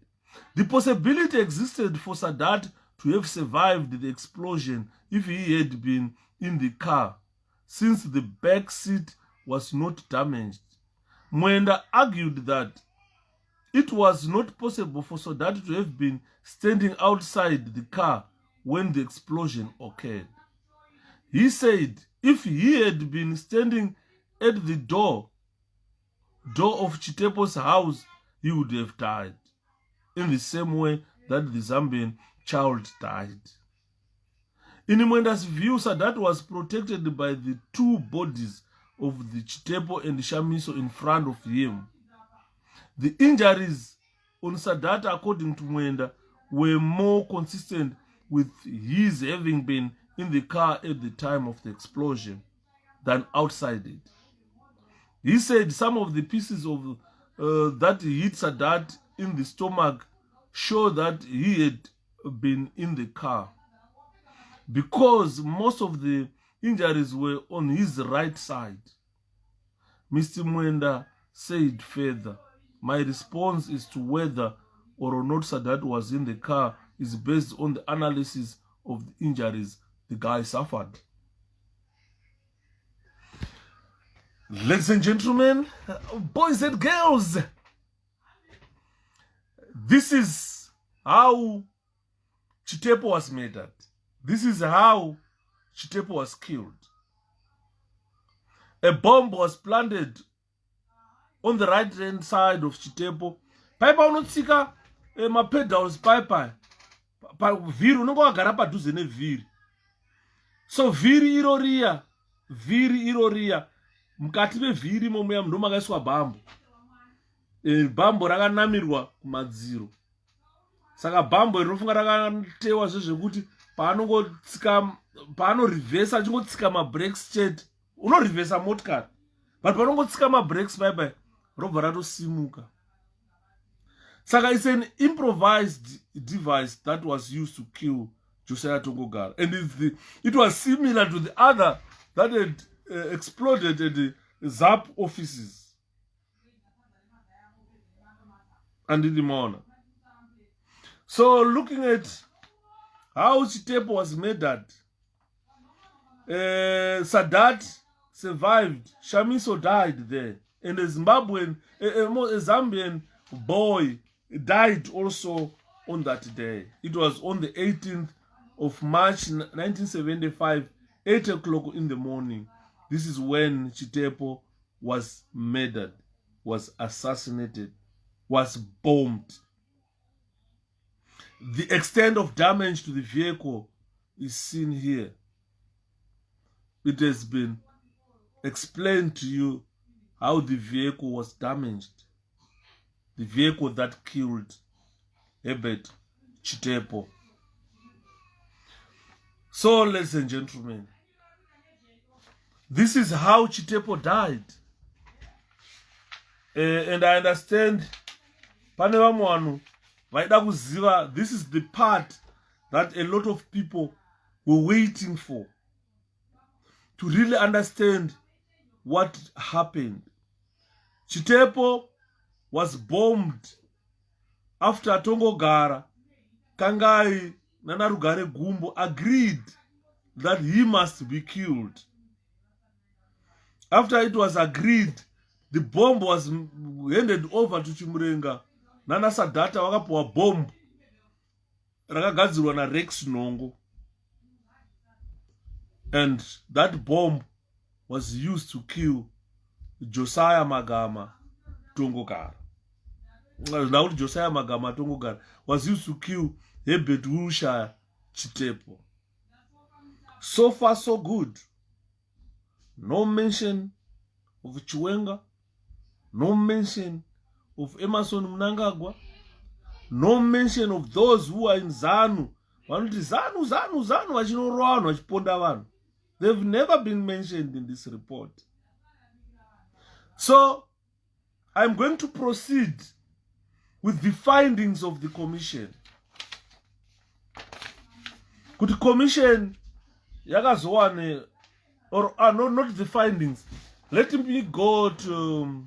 the possibility existed for Sadat to have survived the explosion if he had been in the car, since the back seat was not damaged. Mwenda argued that it was not possible for Sadat to have been standing outside the car when the explosion occurred. He said if he had been standing at the door of Chitepo's house, he would have died, in the same way that the Zambian child died. In Mwenda's view, Sadat was protected by the two bodies of the Chitepo and Shamiso in front of him. The injuries on Sadat, according to Mwenda, were more consistent with his having been in the car at the time of the explosion than outside it. He said some of the pieces of that hit Sadat in the stomach show that he had been in the car, because most of the injuries were on his right side. Mr. Mwenda said further, my response is to whether or not Sadat was in the car is based on the analysis of the injuries the guy suffered. Ladies and gentlemen, boys and girls, this is how Chitepo was murdered. This is how Chitepo was killed. A bomb was planted on the right hand side of Chitepo. Paipa unotsika mapedals paipa vhiri unenge wagara padhuze nevhiri. So vhiri iroriya mukati mevhiri momuya ndo makaiswa bhambo. Bhambo rakanamirwa kumadziro. Saka bhambo rinofunga rakatewa zvezvekuti paanoreversa achingotsika mabrakes chete, unoreversa motikari, but panongotsika mabrakes paipai robva ratosimuka. Saka it's an improvised device that was used to kill Josiah Tongogara, and it was similar to the other that had exploded at the ZAP offices and in the morning. So looking at how Chitepo was murdered, Sadat survived, Shamiso died there, and a Zambian boy died also on that day. It was on the 18th of March 1975, 8 o'clock in the morning. This is when Chitepo was murdered, was assassinated, was bombed. The extent of damage to the vehicle is seen here. It has been explained to you how the vehicle was damaged. The vehicle that killed Herbert Chitepo. So, ladies and gentlemen, this is how Chitepo died. And I understand, this is the part that a lot of people were waiting for, to really understand what happened. Chitepo was bombed after Tongogara, Kangai, Nanarugare Gumbo agreed that he must be killed. After it was agreed, the bomb was handed over to Chimurenga. Nana Sadata wakapuwa bomb rakagadzirwa na Rex Nongo, and that bomb was used to kill Josiah Magama Tongogara. Now Josiah Magama Tongogara was used to kill Herbert Wiltshire Chitepo. So far so good. No mention of Chiwenga, no mention of Emerson Mnangagwa, no mention of those who are in ZANU. ZANU. They've never been mentioned in this report. So, I'm going to proceed with the findings of the commission. Could the commission, or no, not the findings. Let me go to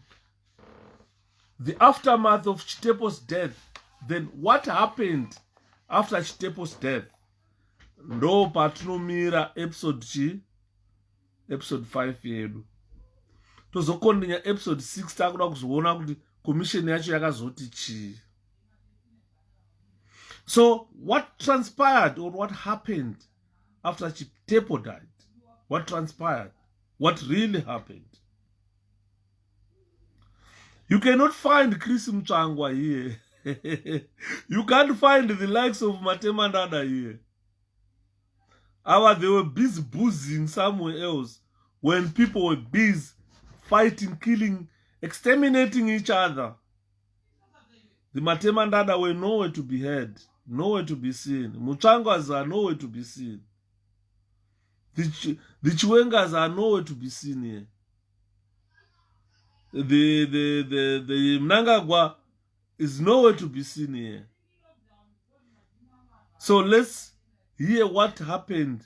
the aftermath of Chitepo's death. Then what happened after Chitepo's death? No patinomira episode 5 yedu. Tozokondinya episode 6 takuda kuzoona kuti commission yacho yakazoti chii. So what transpired, or what happened after Chitepo died? What transpired? What really happened? You cannot find Chris Mchangwa here. You can't find the likes of 𝗘𝗣𝗜𝗦𝗢𝗓 here. They were busy boozing somewhere else when people were busy fighting, killing, exterminating each other. The 𝗘𝗣𝗦𝗢𝗓 were nowhere to be heard, nowhere to be seen. Muchangwas are nowhere to be seen. The Chiwengas are nowhere to be seen here. The Mnangagwa is nowhere to be seen here. So let's hear what happened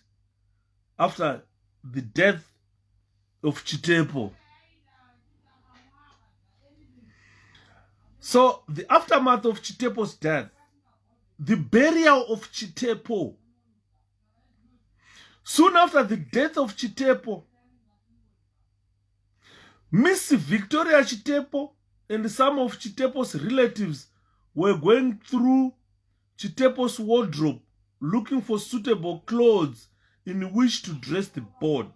after the death of Chitepo. So the aftermath of Chitepo's death, the burial of Chitepo. Soon after the death of Chitepo, Miss Victoria Chitepo and some of Chitepo's relatives were going through Chitepo's wardrobe looking for suitable clothes in which to dress the board.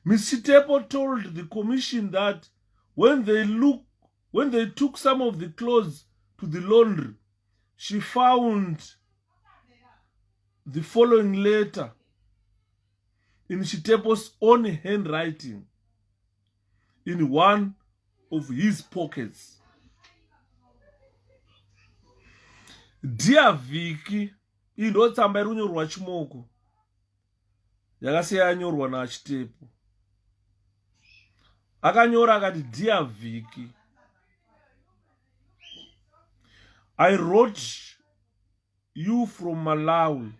Miss Chitepo told the commission that when they took some of the clothes to the laundry, she found the following letter in Chitepo's own handwriting in one of his pockets. Dear Vicky, inotsamba irunyorwa chimoko yakasiya yanyorwa na Chitepo. Akanyora akati, Dear Vicky, I wrote you from Malawi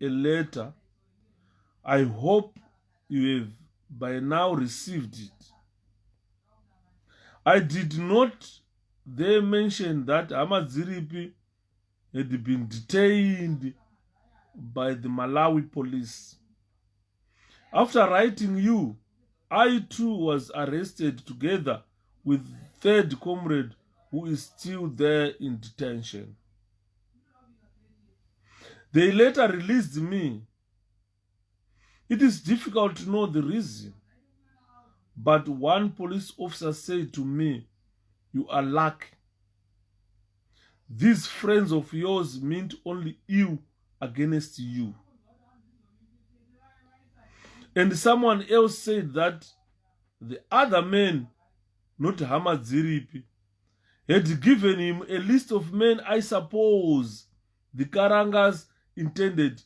a letter. I hope you have by now received it. I did not there mention that Amadziripi had been detained by the Malawi police. After writing you, I too was arrested together with third comrade who is still there in detention. They later released me. It is difficult to know the reason, but one police officer said to me, you are lucky. These friends of yours meant only ill against you. And someone else said that the other men, not Hamadziripi, had given him a list of men I suppose the Karangas intended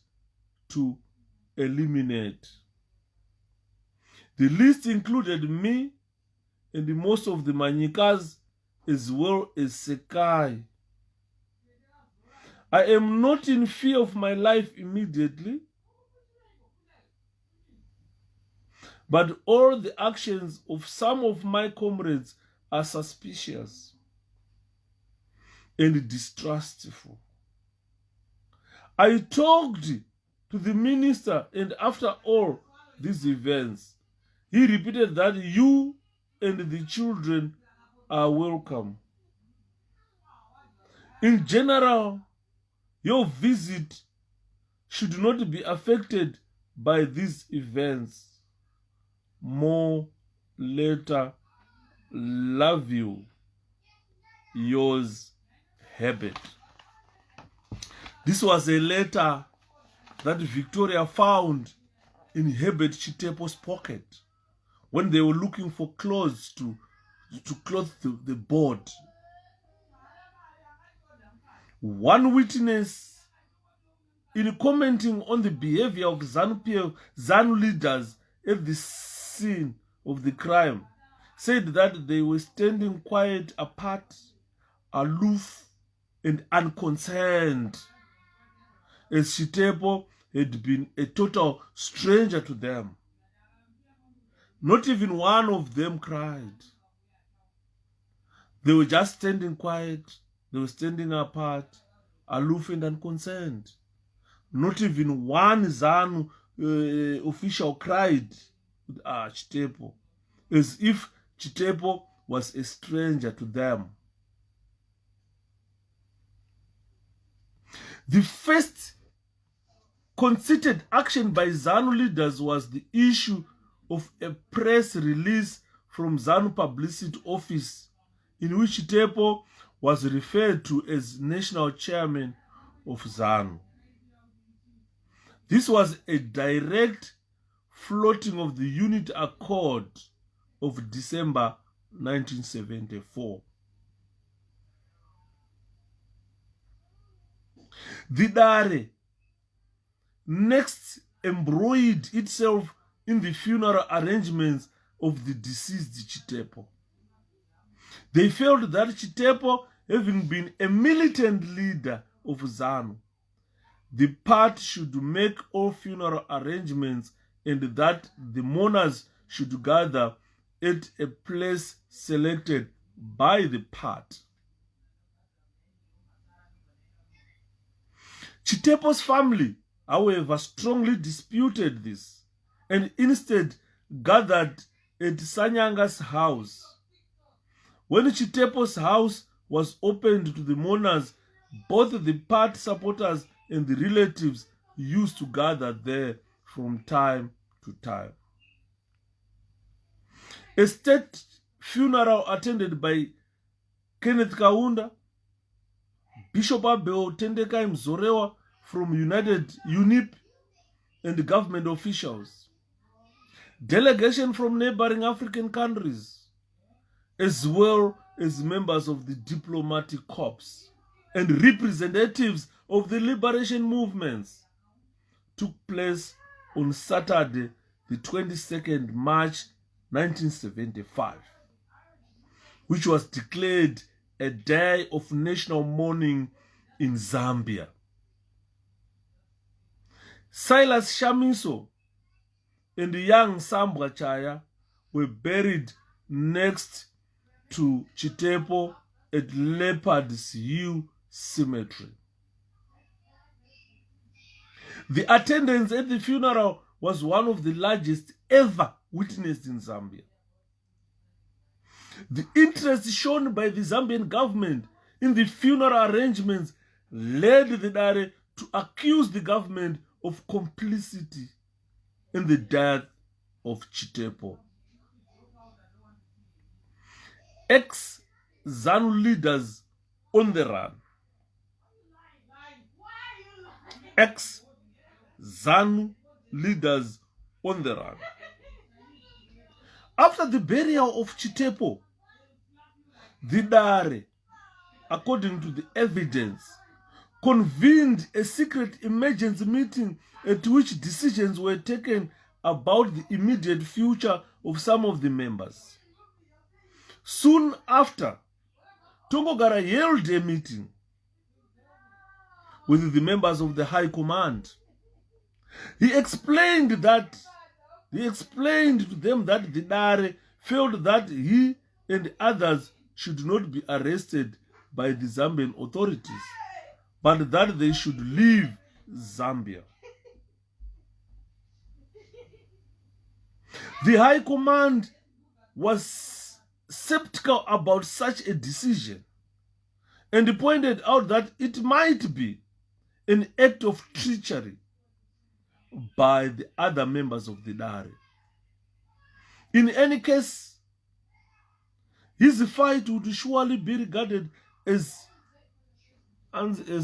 to eliminate. The list included me and most of the Manyikas as well as Sekai. I am not in fear of my life immediately, but all the actions of some of my comrades are suspicious and distrustful. I talked to the minister, and after all these events, he repeated that you and the children are welcome. In general, your visit should not be affected by these events. More later. Love you. Yours, Herbert. This was a letter that Victoria found in Herbert Chitepo's pocket when they were looking for clothes to clothe the board. One witness, in commenting on the behavior of ZANU leaders at the scene of the crime, said that they were standing quiet, apart, aloof, and unconcerned, as Chitepo had been a total stranger to them. Not even one of them cried. They were just standing quiet. They were standing apart, aloof and unconcerned. Not even one ZANU official cried with Chitepo, as if Chitepo was a stranger to them. The first concerted action by ZANU leaders was the issue of a press release from ZANU Publicity Office, in which Chitepo was referred to as national chairman of ZANU. This was a direct floating of the Unit Accord of December 1974. The Dare next embroiled itself in the funeral arrangements of the deceased Chitepo. They felt that Chitepo, having been a militant leader of ZANU, the party should make all funeral arrangements and that the mourners should gather at a place selected by the party. Chitepo's family, however, strongly disputed this and instead gathered at Sanyanga's house. When Chitepo's house was opened to the mourners, both the party supporters and the relatives used to gather there from time to time. A state funeral attended by Kenneth Kaunda, Bishop Abel 𝗘𝗣𝗜𝗦𝗢𝗓 from UNIP, and government officials, delegation from neighboring African countries, as well as members of the diplomatic corps and representatives of the liberation movements, took place on Saturday, the 22nd March 1975, which was declared a day of national mourning in Zambia. Silas Shamiso and young Sambwa Chaya were buried next to Chitepo at Leopard's Hill Cemetery. The attendance at the funeral was one of the largest ever witnessed in Zambia. The interest shown by the Zambian government in the funeral arrangements led the Dare to accuse the government of complicity in the death of Chitepo. Ex-ZANU leaders on the run. Ex-ZANU leaders on the run. After the burial of Chitepo, the Dare, according to the evidence, convened a secret emergency meeting at which decisions were taken about the immediate future of some of the members. Soon after, Tongogara held a meeting with the members of the High Command. He explained to them that the Dare felt that he and others should not be arrested by the Zambian authorities, but that they should leave Zambia. The High Command was skeptical about such a decision and pointed out that it might be an act of treachery by the other members of the Dare. In any case, his fight would surely be regarded as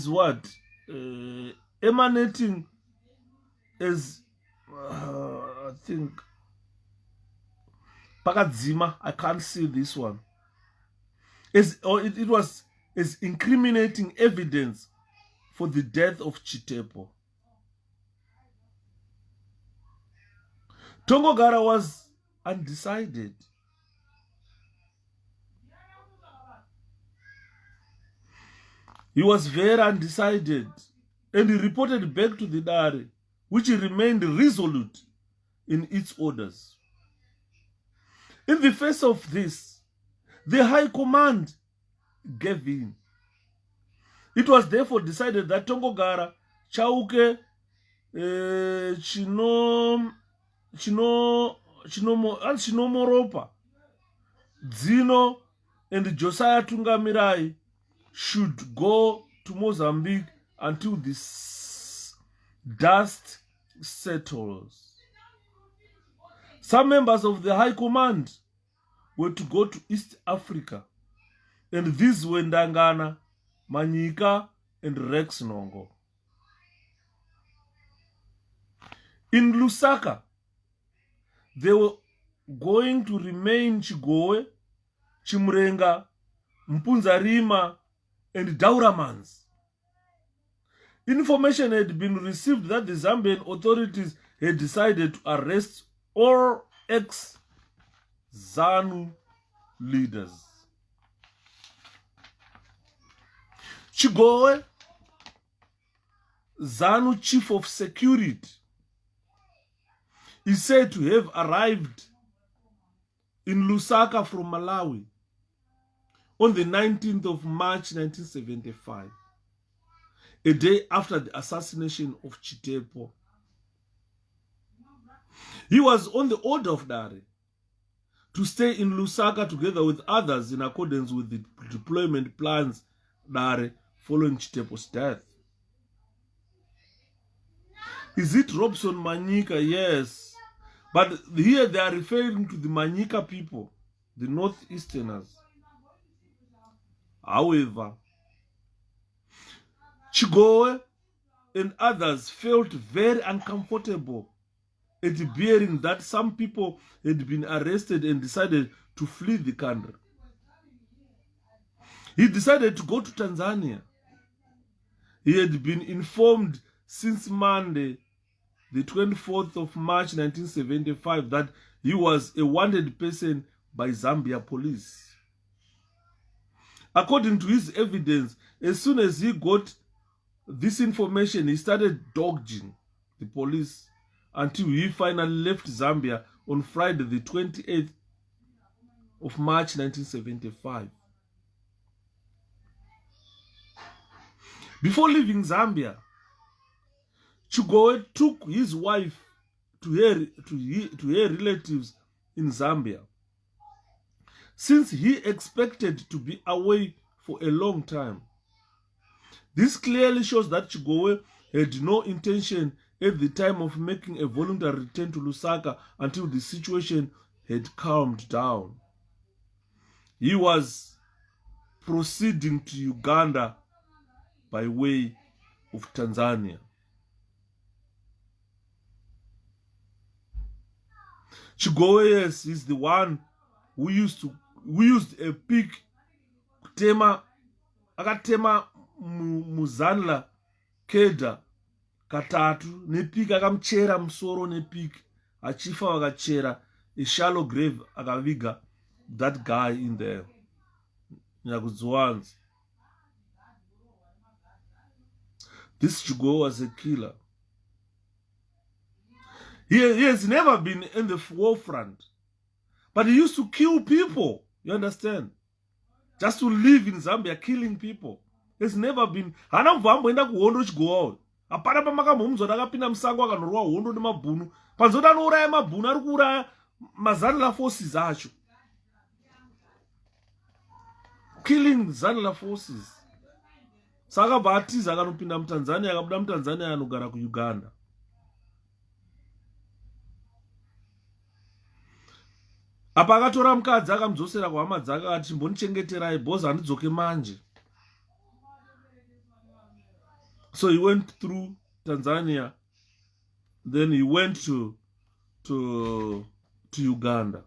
what? Emanating as, I think, Pakadzima, I can't see this one. It was as incriminating evidence for the death of Chitepo. Tongogara was undecided. He was very undecided, and he reported back to the Dare, which remained resolute in its orders. In the face of this, the High Command gave in. It was therefore decided that Tongogara, Chauke, Chinomoropa Dzino and Josiah Tungamirai should go to Mozambique until this dust settles. Some members of the High Command were to go to East Africa, and these were Ndangana, Manyika, and Rex Nongo. In Lusaka, they were going to remain Chigowe, Chimrenga, Mpunzarima, and Dauramans. Information had been received that the Zambian authorities had decided to arrest all ex-ZANU leaders. Chigowe, ZANU chief of security, is said to have arrived in Lusaka from Malawi on the 19th of March 1975, a day after the assassination of Chitepo. He was on the order of Dare to stay in Lusaka together with others in accordance with the deployment plans Dare following Chitepo's death. Is it Robson Manyika? Yes. But here they are referring to the Manyika people, the Northeasterners. However, Chigowe and others felt very uncomfortable at hearing that some people had been arrested and decided to flee the country. He decided to go to Tanzania. He had been informed since Monday, the 24th of March 1975, that he was a wanted person by Zambia police. According to his evidence, as soon as he got this information, he started dodging the police until he finally left Zambia on Friday, the 28th of March 1975. Before leaving Zambia, Chigowe took his wife to her relatives in Zambia, since he expected to be away for a long time. This clearly shows that Chigowe had no intention at the time of making a voluntary return to Lusaka until the situation had calmed down. He was proceeding to Uganda by way of Tanzania. Chigowe, yes, is the one who used a pig akatema muzanla keda katatu nepiki akamchera musoro nepiki achifa vakachera a shallow grave akaviga that guy in there. This Chigowe was a killer. He has never been in the forefront, but he used to kill people, you understand? Just to live in Zambia killing people. He's never been. Hana mvamboenda kuhondo Chigowe. Apana pamakamhomuzwa akapinda musango akanorwa hondo nemabhunu. Panzoti anouraya mabhunu ari kuuraya mazanila forces acho. Killing zanila forces. Saka batiza akanopinda muTanzania, akabuda muTanzania anogara kuUganda. Apa akatora mukadzi akamudzosera kuhama dzake akati chimbondichengeterai bhozi handidzoke manje. So he went through Tanzania, then he went to Uganda.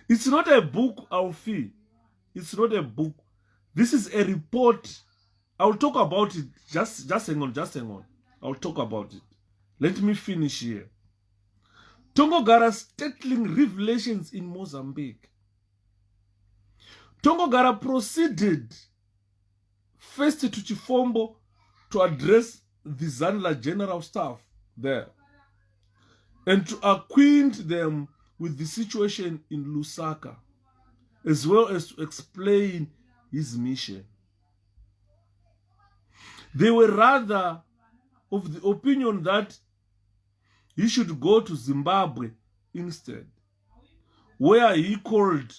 It's not a book, Alfie. It's not a book. This is a report. I'll talk about it. Just hang on. I'll talk about it. Let me finish here. Tongogara's startling revelations in Mozambique. Tongogara proceeded first to Chifombo to address the Zanla General Staff there and to acquaint them with the situation in Lusaka, as well as to explain his mission. They were rather of the opinion that he should go to Zimbabwe instead, where he could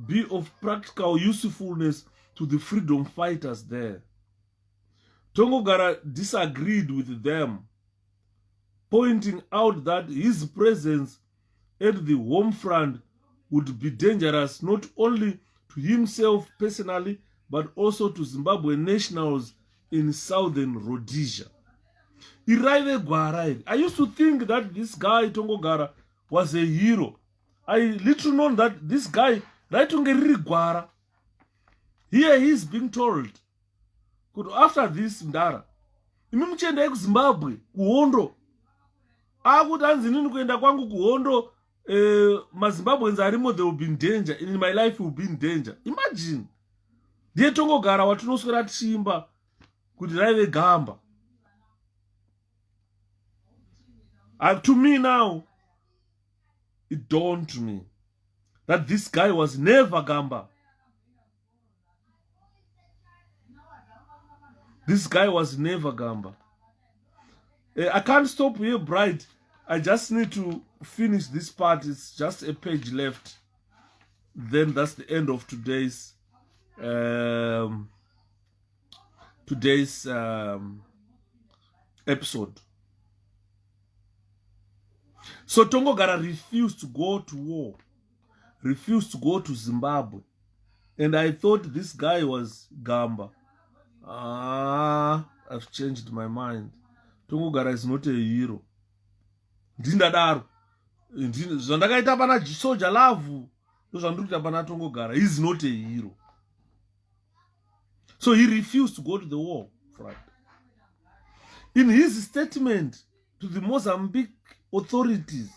be of practical usefulness to the freedom fighters there. Tongo-Gara disagreed with them, pointing out that his presence at the home front would be dangerous not only to himself personally, but also to Zimbabwean nationals in southern Rhodesia. I used to think that this guy, Tongo-Gara, was a hero. I little known that this guy, here he is being told, after this, Ndara, imimuchenda ekuZimbabwe kuhondo akuti anzi nini kuenda kwangu kuhondo maZimbabweans arimo, they will be in danger, in my life will be in danger. Imagine ndiye Tongo-Gara watinoswera tichimba kuti raive gamba. To me now, it dawned to me that this guy was never gamba. This guy was never gamba. I can't stop here, Bright. I just need to finish this part. It's just a page left. Then that's the end of today's episode. So Tongo-Gara refused to go to war, refused to go to Zimbabwe. And I thought this guy was gamba. I've changed my mind. Tongo-Gara is not a hero. Ndindadaro. Zvandakaita pana Soja Love, ndozvandikuita pana Tongo-Gara. He is not a hero. So he refused to go to the war front. In his statement to the Mozambique authorities,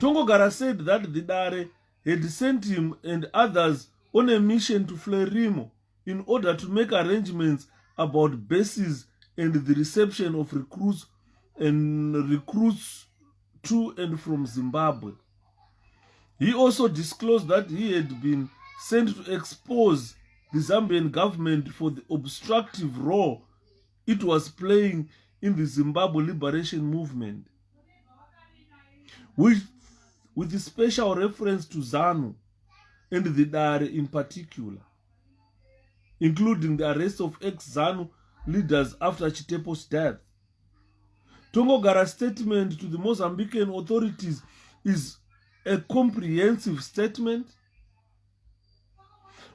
Tongo-Gara said that the Dare had sent him and others on a mission to Frelimo in order to make arrangements about bases and the reception of recruits to and from Zimbabwe. He also disclosed that he had been sent to expose the Zambian government for the obstructive role it was playing in the Zimbabwe liberation movement, with a special reference to ZANU and the Dare in particular, including the arrest of ex-ZANU leaders after Chitepo's death. Tongo-Gara's statement to the Mozambican authorities is a comprehensive statement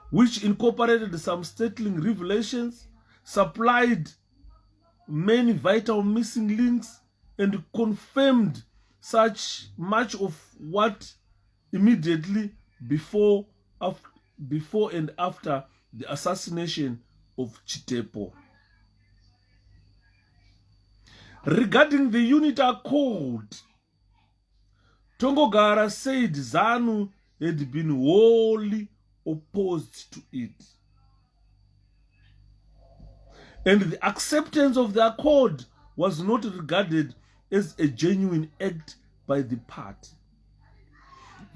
which incorporated some startling revelations, supplied many vital missing links, and confirmed much of what immediately before and after the assassination of Chitepo. Regarding the unit accord, Tongo-Gara said ZANU had been wholly opposed to it, and the acceptance of the accord was not regarded as a genuine act by the party.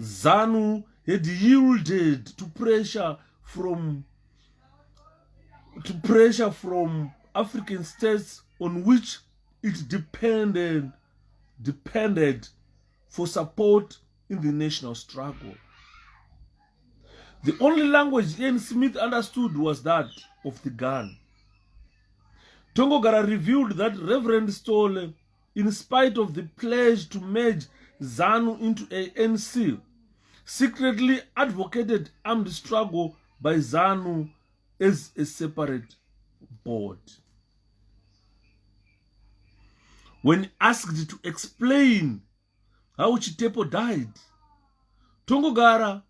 ZANU had yielded to pressure from African states on which it depended for support in the national struggle. The only language Ian Smith understood was that of the gun. Tongo-Gara revealed that Reverend Stolle, in spite of the pledge to merge ZANU into ANC, secretly advocated armed struggle by ZANU as a separate board. When asked to explain how Chitepo died, Tongo-Gara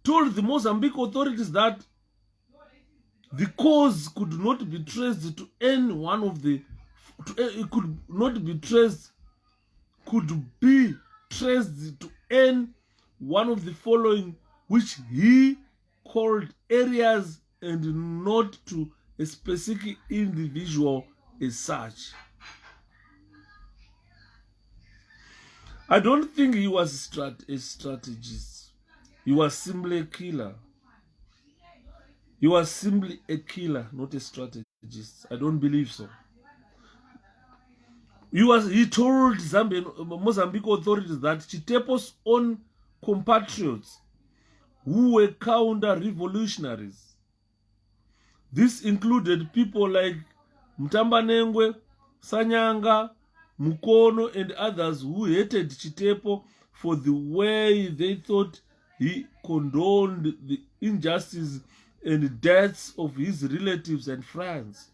told the Mozambique authorities that the cause could not be traced to any one of the following, which he called areas, and not to a specific individual as such. I don't think he was a strategist. He was simply a killer. He was simply a killer, not a strategist. I don't believe so. He told Mozambique authorities that Chitepo's own compatriots who were counter-revolutionaries, this included people like Mtambanengwe, Sanyanga, Mukono, and others who hated Chitepo for the way they thought he condoned the injustice and deaths of his relatives and friends.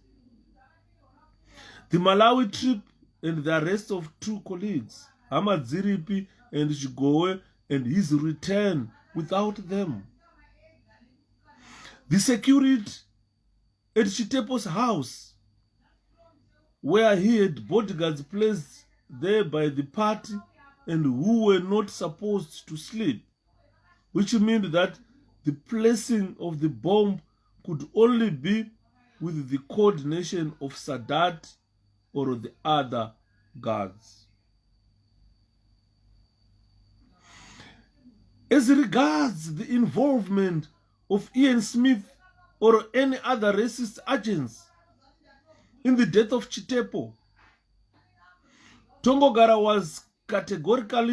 The Malawi trip and the arrest of 2 colleagues, Amadziripi and Chigowe, and his return without them. The security at Chitepo's house, where he had bodyguards placed there by the party and who were not supposed to sleep, which meant that the placing of the bomb could only be with the coordination of Sadat or the other guards. As regards the involvement of Ian Smith or any other racist agents in the death of Chitepo, Tongogara was categorical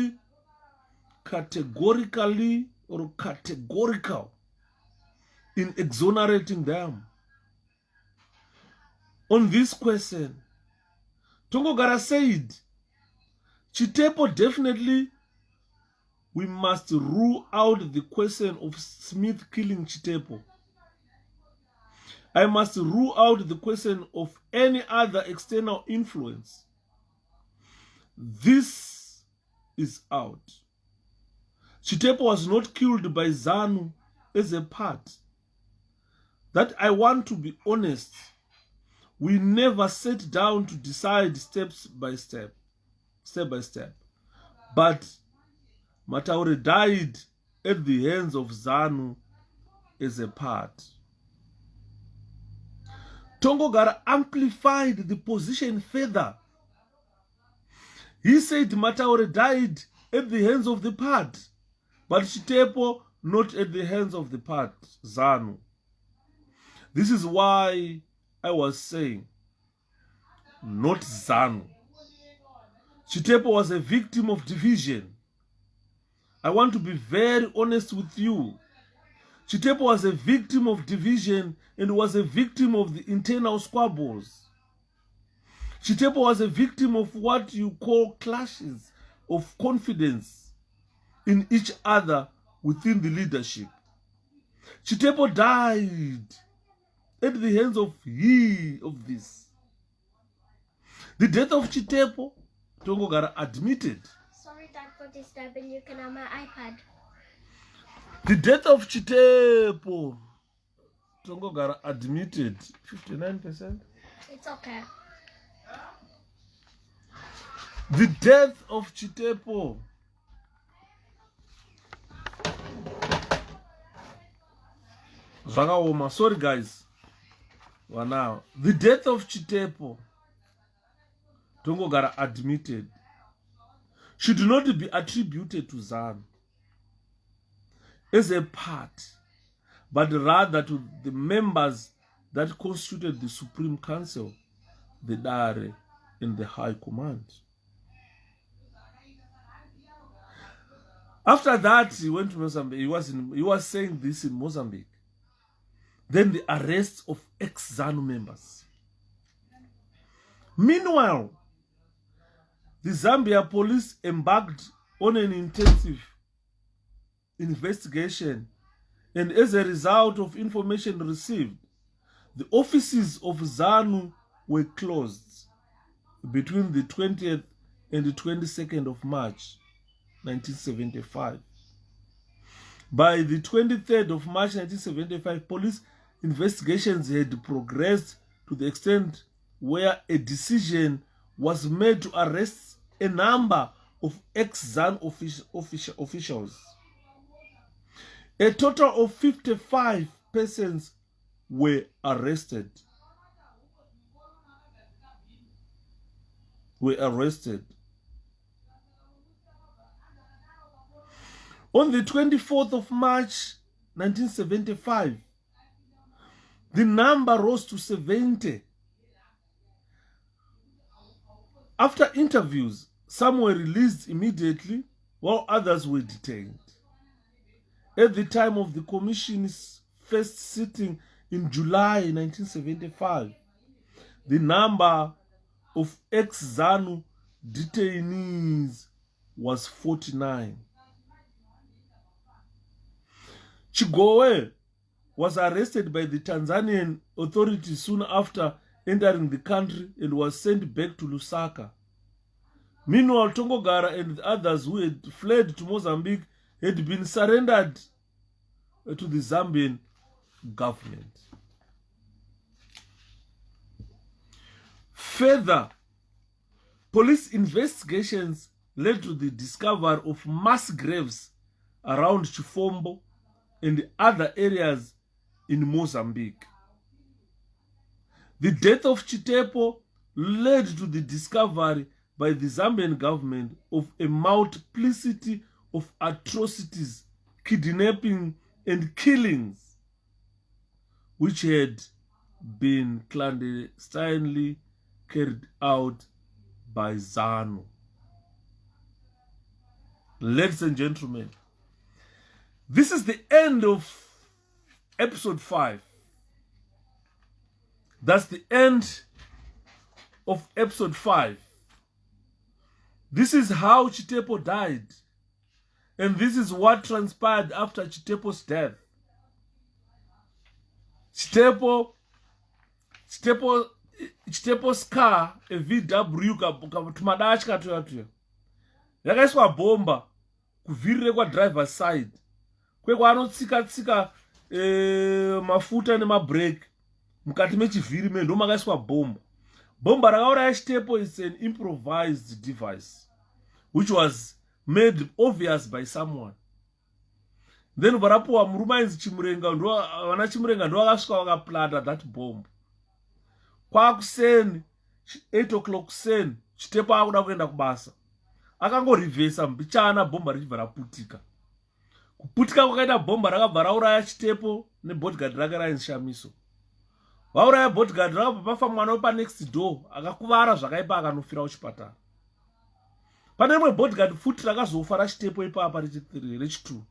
in exonerating them. On this question, Tongogara said, Chitepo definitely, we must rule out the question of Smith killing Chitepo. I must rule out the question of any other external influence. This is out. Chitepo was not killed by ZANU as a part. That I want to be honest. We never sat down to decide step by step. But Mataure died at the hands of ZANU as a part. Tongogara amplified the position further. He said Mataure died at the hands of the part, but Chitepo not at the hands of the part, ZANU. This is why I was saying, not ZANU. Chitepo was a victim of division. I want to be very honest with you. Chitepo was a victim of division and was a victim of the internal squabbles. Chitepo was a victim of what you call clashes of confidence in each other within the leadership. Chitepo died at the hands of this. The death of Chitepo, Tongogara admitted. Sorry, Dad, for disturbing you. Can I have my iPad? The death of Chitepo, Tongogara admitted 59%. It's okay. The death of Chitepo. Sorry guys. Well, now, the death of Chitepo, Tongogara admitted, should not be attributed to ZANU as a part, but rather to the members that constituted the Supreme Council, the Dare, and the High Command. After that, he went to Mozambique. He was saying this in Mozambique. Then the arrest of ex-ZANU members. Meanwhile, the Zambia police embarked on an intensive investigation, and as a result of information received, the offices of ZANU were closed between the 20th and the 22nd of March, 1975. By the 23rd of March 1975, police investigations had progressed to the extent where a decision was made to arrest a number of ex-ZANU officials. A total of 55 persons were arrested. On the 24th of March 1975, the number rose to 70. After interviews, some were released immediately while others were detained. At the time of the Commission's first sitting in July 1975, the number of ex-ZANU detainees was 49. 𝗘𝗣𝗜𝗦𝗢 was arrested by the Tanzanian authorities soon after entering the country and was sent back to Lusaka. Meanwhile, 𝗘𝗣𝗜𝗦 and the others who had fled to Mozambique had been surrendered to the Zambian government. Further, police investigations led to the discovery of mass graves around Chifombo and other areas in Mozambique. The death of Chitepo led to the discovery by the Zambian government of a multiplicity of atrocities, kidnapping and killings, which had been clandestinely carried out by ZANU. Ladies and gentlemen, this is the end of episode 5. That's the end of episode 5. This is how Chitepo died. And this is what transpired after Chitepo's death. Chitepo's car, a VW, yakaiswa bomba kuvhirire kwa driver's side kwekwaanotsika mafuta nemabrake mukati mechivhiri ndo makaiswa bomba rakauraya Chitepo is an improvised device which was made obvious by someone. Then varapuwa murume ainzi Chimurenga, vana Chimurenga ndo vakasvika vakaplanta that bomb. Kwakuseni 8 o'clock kuseni Chitepo akuda kuenda kubasa, akangorivhesa mbichana, bomba richibva raputika. Kuputika kwakaita bomba rakabva rauraya Chitepo nebodyguard rake rainzi Shamiso. Vauraya bodyguard rakabva pafa mwana wepa next door akakuvara zvakaipa akanofira kuchipatara. Pane rimwe bodyguard futi rakazofa raChitepo ipapa rechi2.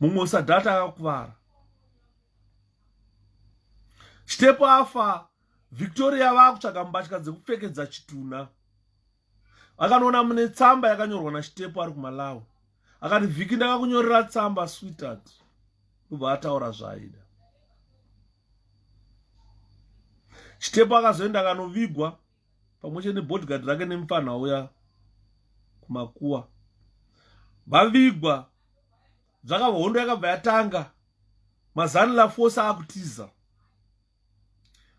Mumwe usadhata akakuvara. Chitepo afa, Victoria vakutsvaga mbatya dzekupfekedza chitunha. Akanoona mune tsamba yakanyorwa naChitepo ari kuMalawi. Akati Viki, ndakakunyorera tsamba sweetheart. Kubva ataura zvaida. Chitepo akazoenda akanovigwa pamwechete nebodyguard rake nemufana uya kumakuwa. Vavigwa, zvakabva hondo yakabva yatanga, mazani la force akutiza.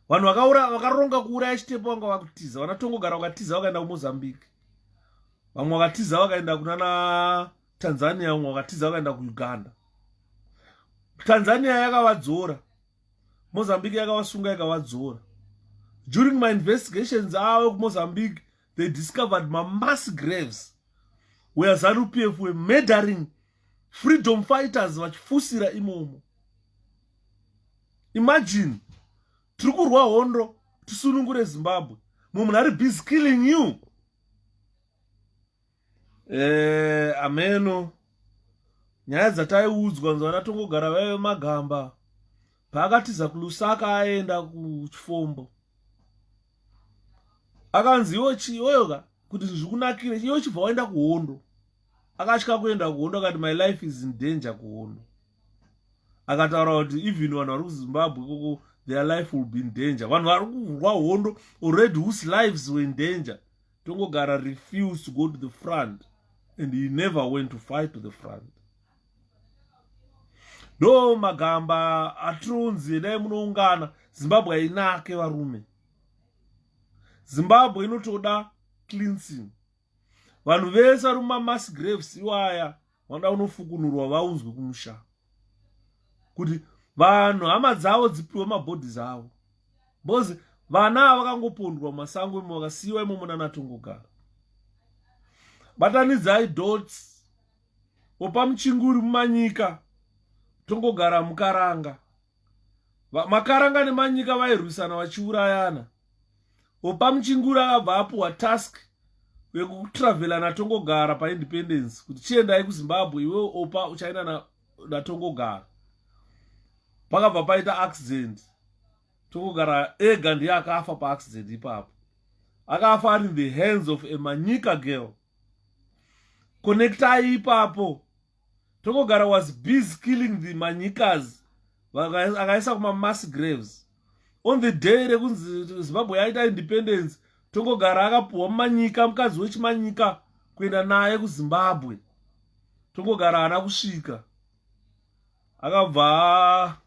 Vanhu vakaronga kuuraya Chitepo vanga vakutiza, vana 𝗘𝗣𝗜𝗦 vakatiza vakaenda kuMozambique. Vamwe vakatiza vakaenda kunana Tanzania, vamwe vakatiza vakaenda kuUganda. Tanzania yakavadzora, Mozambique yakavasunga ikavadzora. During my investigations avo kuMozambique, they discovered mass graves where ZANU-PF were murdering freedom fighters vachifusira imomo. Imagine, tiri kurwa hondo tisunungure Zimbabwe, munhu ari busy killing you. Ameno nyaya dzataiudzwa nzwana 𝗘𝗣𝗜𝗦 vaive Magamba paakatiza kuLusaka aenda kuChifombo. Akanzi iwoyoka kuti zvikunakire iwo chibva waenda kuhondo. Akatya kuenda kuhondo, akati my life is in danger kuhondo. Akataura kuti even vanhu vari kuZimbabwe koko their life will be in danger. Vanhu vari kurwa hondo already whose lives were in danger. 𝗘𝗣𝗜𝗦 refused to go to the front and he never went to fight to the front. Ndo Magamba atrunzi dai munoungana, Zimbabwe hainake varume. Zimbabwe inotoda cleansing. Vanhu vese vari mumamass graves iwaya vanoda kunofukunurwa vaunzwe kumusha, kuti vanhu hama dzavo dzipiwe mabhodhi avo. Bozi vana vakangopondwa mumasango imo vakasiyiwa imomo nana 𝗘𝗣𝗜𝗦. Batanidzai dots, opa muchinguri mumanyika, 𝗘𝗣𝗜𝗦 mukaranga. Makaranga nemanyika vairwisana vachiurayana. Opa Muchingura akabva apuwa task yekutravhela naTongogara paindependence kuti chiendai kuZimbabwe iwe Opa uchaenda naTongogara. Pakabva paita accident. Tongogara ega ndiye akafa paaccident ipapo. Akafa ari in the hands of a Manyika girl. Connectai ipapo. Tongogara was busy killing the Manyikas. Akaisa kuma mass graves. On the day rekunzi Zimbabwe yaita independence, Tongogara akapuwa Manyika, mukadzi wechiManyika kuenda naye kuZimbabwe. Tongogara haana kusvika. Akabva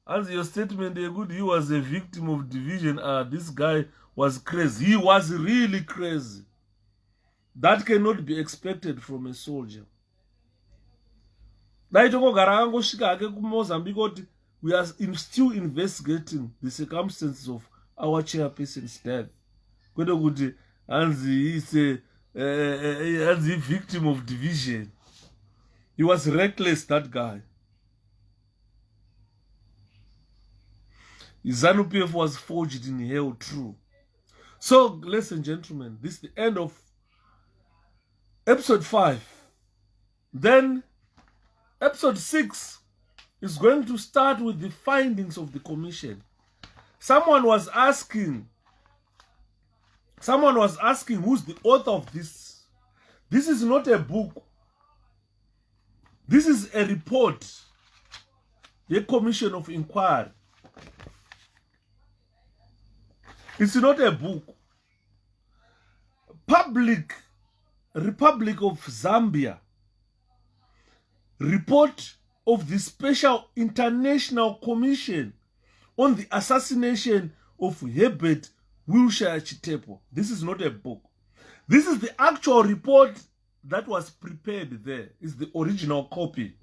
answer your statement yekuti he was a victim of division. This guy was crazy. He was really crazy. That cannot be expected from a soldier. Dai Tongogara akangosvika hake kuMozambique kuti we are still investigating the circumstances of our chairperson's death. Kwete kuti hanzi is a victim of division. He was reckless, that guy. ZANU-PF was forged in hell, true. So, ladies and gentlemen, this is the end of episode 5. Then, episode 6 is going to start with the findings of the commission. Someone was asking who's the author of this. This is not a book. This is a report. A commission of inquiry. It's not a book. Republic of Zambia. Report of the Special International Commission on the assassination of Herbert Wiltshire Chitepo. This is not a book. This is the actual report that was prepared there. It's the original copy.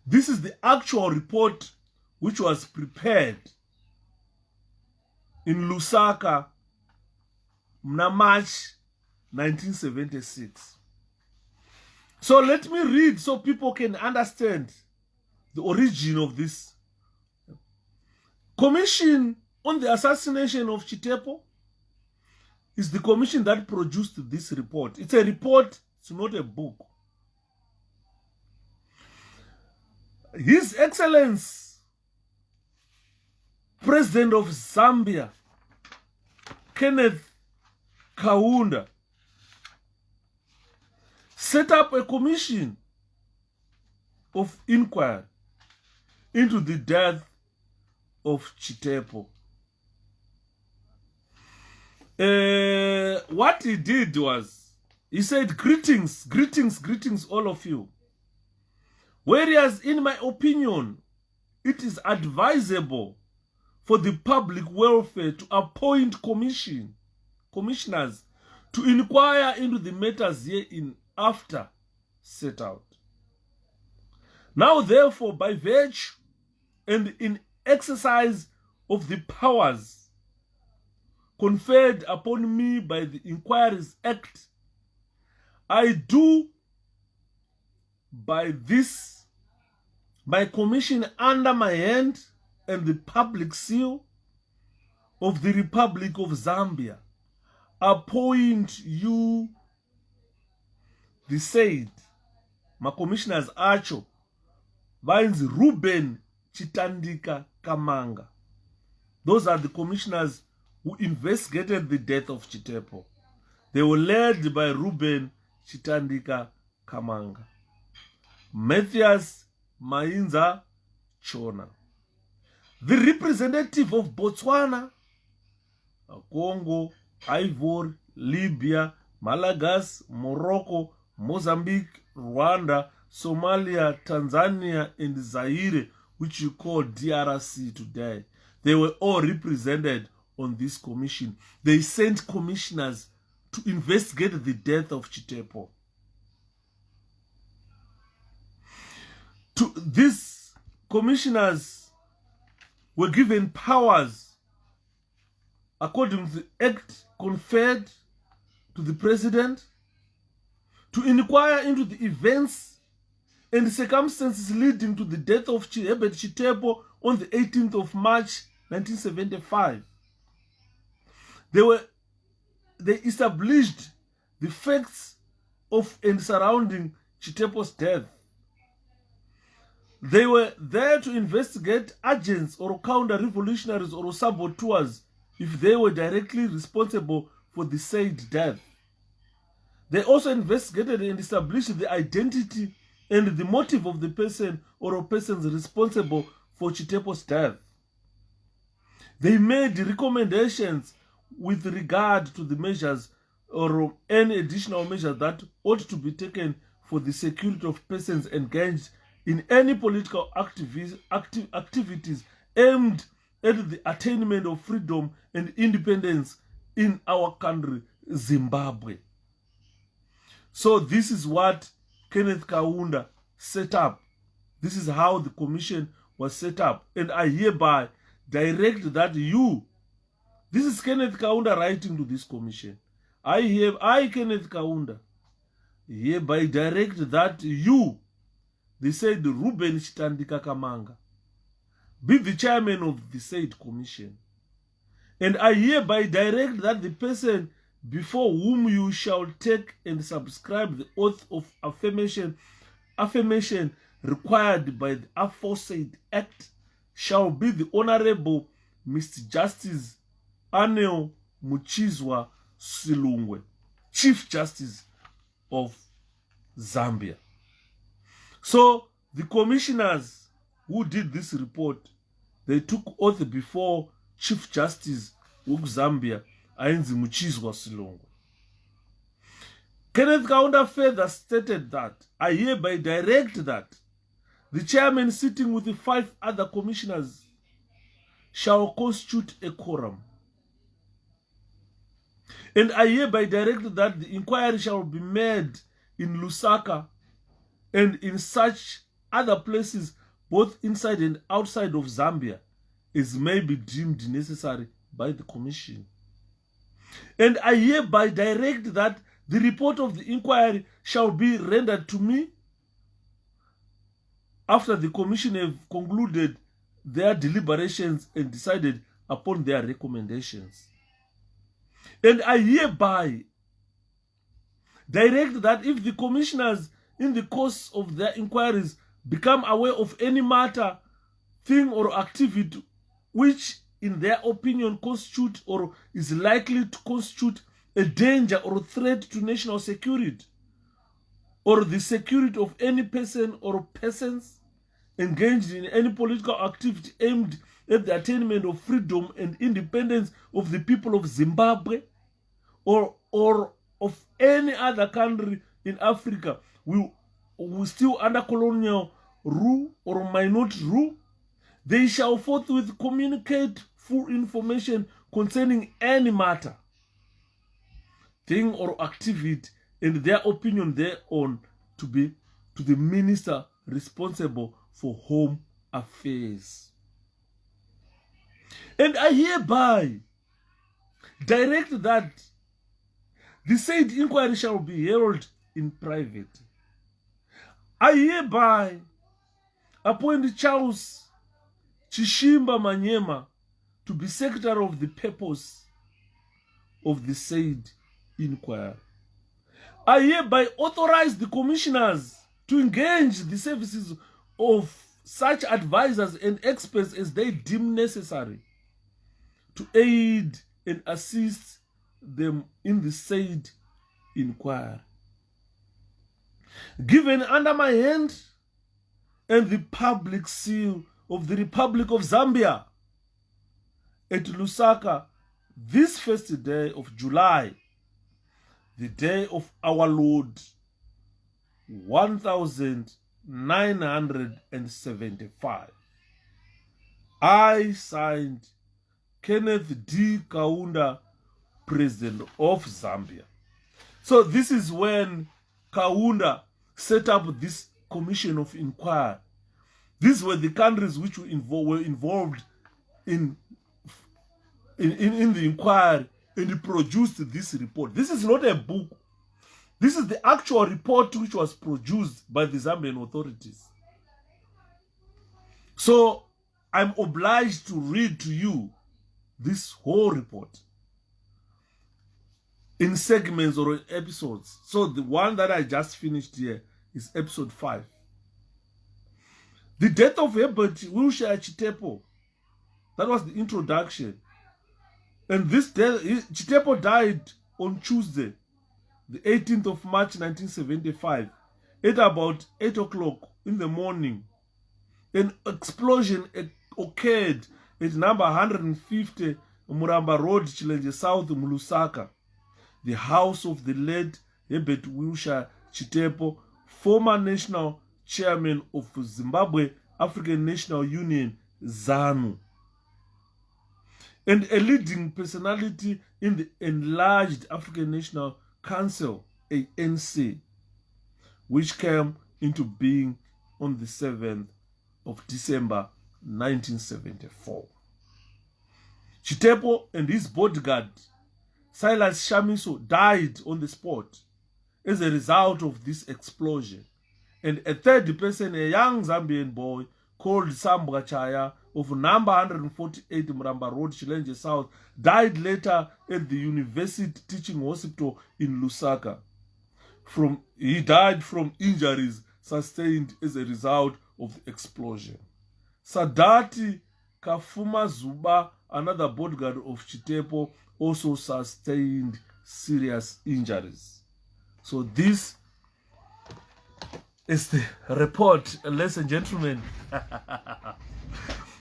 This is the actual report which was prepared in Lusaka, March 1976. So let me read so people can understand the origin of this. Commission on the assassination of Chitepo is the commission that produced this report. It's a report, it's not a book. His Excellency, President of Zambia, Kenneth Kaunda, set up a commission of inquiry into the death of Chitepo. What he did was, he said, greetings, all of you. Whereas, in my opinion, it is advisable for the public welfare to appoint commissioners to inquire into the matters hereinafter set out. Now, therefore, by virtue and in exercise of the powers conferred upon me by the Inquiries Act, I do by this, my commission under my hand and the public seal of the Republic of Zambia, appoint you, the said, my commissioners acho, Vines Ruben Chitandika Kamanga. Those are the commissioners who investigated the death of Chitepo. They were led by Ruben Chitandika Kamanga. Matthias Mainza Chona. The representative of Botswana, Congo, Ivory, Libya, Malagas, Morocco, Mozambique, Rwanda, Somalia, Tanzania, and Zaire, which you call DRC today. They were all represented on this commission. They sent commissioners to investigate the death of Chitepo. These commissioners were given powers according to the act conferred to the president to inquire into the events and the circumstances leading to the death of Herbert Chitepo on the 18th of March 1975. They established the facts of and surrounding Chitepo's death. They were there to investigate agents or counter-revolutionaries or saboteurs if they were directly responsible for the said death. They also investigated and established the identity and the motive of the person or persons responsible for Chitepo's death. They made recommendations with regard to the measures or any additional measures that ought to be taken for the security of persons engaged in any political activities aimed at the attainment of freedom and independence in our country, Zimbabwe. So this is what Kenneth Kaunda set up. This is how the commission was set up. And I hereby direct that you, this is Kenneth Kaunda writing to this commission. I, Kenneth Kaunda, hereby direct that you, they said Ruben Chitandika Kamanga, be the chairman of the said commission. And I hereby direct that the person before whom you shall take and subscribe the oath of affirmation required by the aforesaid act shall be the Honorable Mr. Justice Aneo Muchizwa Silungwe, Chief Justice of Zambia. So the commissioners who did this report, they took oath before Chief Justice of Zambia, Ainzi Muchizwa Silungwe. Kenneth Kaunda further stated that I hereby direct that the chairman sitting with the 5 other commissioners shall constitute a quorum. And I hereby direct that the inquiry shall be made in Lusaka and in such other places, both inside and outside of Zambia, as may be deemed necessary by the commission. And I hereby direct that the report of the inquiry shall be rendered to me after the commission have concluded their deliberations and decided upon their recommendations. And I hereby direct that if the commissioners in the course of their inquiries become aware of any matter, thing or activity which in their opinion constitute or is likely to constitute a danger or threat to national security or the security of any person or persons engaged in any political activity aimed at the attainment of freedom and independence of the people of Zimbabwe or of any other country in Africa, we still under colonial rule or minority rule, they shall forthwith communicate full information concerning any matter, thing or activity and their opinion thereon to the minister responsible for home affairs. And I hereby direct that the said inquiry shall be held in private. I hereby appoint Charles Chishimba Manyema to be secretary of the purpose of the said inquiry. I hereby authorize the commissioners to engage the services of such advisors and experts as they deem necessary to aid and assist them in the said inquiry. Given under my hand and the public seal of the Republic of Zambia at Lusaka, this first day of July, the day of our Lord, 1975. I signed Kenneth D. Kaunda, President of Zambia. So this is when Kaunda set up this commission of inquiry. These were the countries which were involved in the inquiry, and he produced this report. This is not a book. This is the actual report which was produced by the Zambian authorities. So I'm obliged to read to you this whole report. in segments or in episodes. So the one that I just finished here is episode 5. The death of Herbert Wiltshire Chitepo. That was the introduction. And this death, Chitepo died on Tuesday, the 18th of March 1975, at about 8 o'clock in the morning. An explosion occurred at number 150 Muramba Road, Challenge South, Lusaka, the house of the late Herbert Wiltshire Chitepo, former national chairman of Zimbabwe African National Union, ZANU, and a leading personality in the enlarged African National Council, ANC, which came into being on the 7th of December 1974. Chitepo and his bodyguard, Silas Shamiso, died on the spot as a result of this explosion. And a third person, a young Zambian boy called Sambwa Chaya of number 148 Muramba Road, Challenge South, died later at the University Teaching Hospital in Lusaka. He died from injuries sustained as a result of the explosion. Sadati Kafumazuba, another bodyguard of Chitepo, also sustained serious injuries. So this is the report, ladies and gentlemen.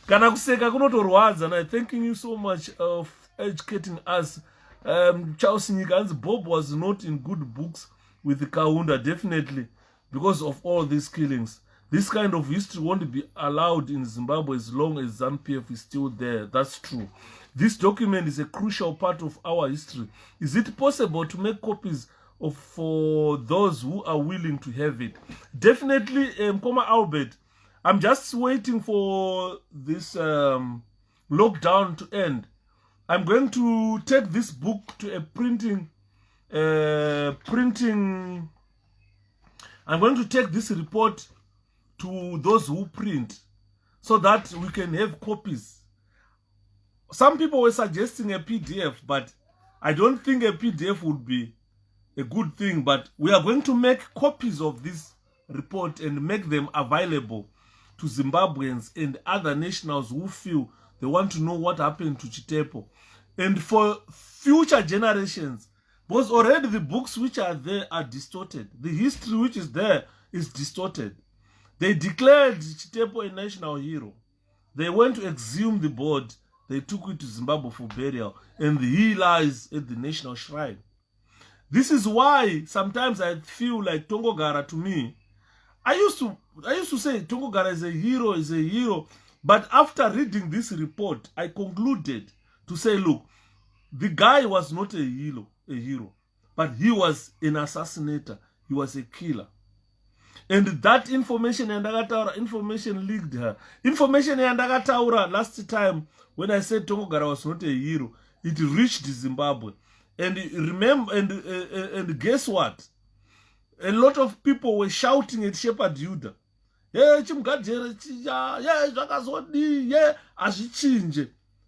Kana kuseka kunotorwadza, and I'm thanking you so much of educating us. Charles Nyikan's Bob was not in good books with the Kaunda, definitely, because of all these killings. This kind of history won't be allowed in Zimbabwe as long as ZANU-PF is still there. That's true. This document is a crucial part of our history. Is it possible to make copies for those who are willing to have it? Definitely, Albert. I'm just waiting for this lockdown to end. I'm going to take this book to a printing. I'm going to take this report to those who print so that we can have copies. Some people were suggesting a PDF, but I don't think a PDF would be a good thing. But we are going to make copies of this report and make them available to Zimbabweans and other nationals who feel they want to know what happened to Chitepo. And for future generations, because already the books which are there are distorted. The history which is there is distorted. They declared Chitepo a national hero. They went to exhume the body. They took it to Zimbabwe for burial. And he lies at the national shrine. This is why sometimes I feel like Tongogara, to me, I used to say Tongogara is a hero. But after reading this report, I concluded to say, look, the guy was not a hero, but he was an assassinator. He was a killer. And that information leaked her. Information last time when I said Tongogara was not a hero, it reached Zimbabwe. And remember, and guess what? A lot of people were shouting at Shepherd Yuda.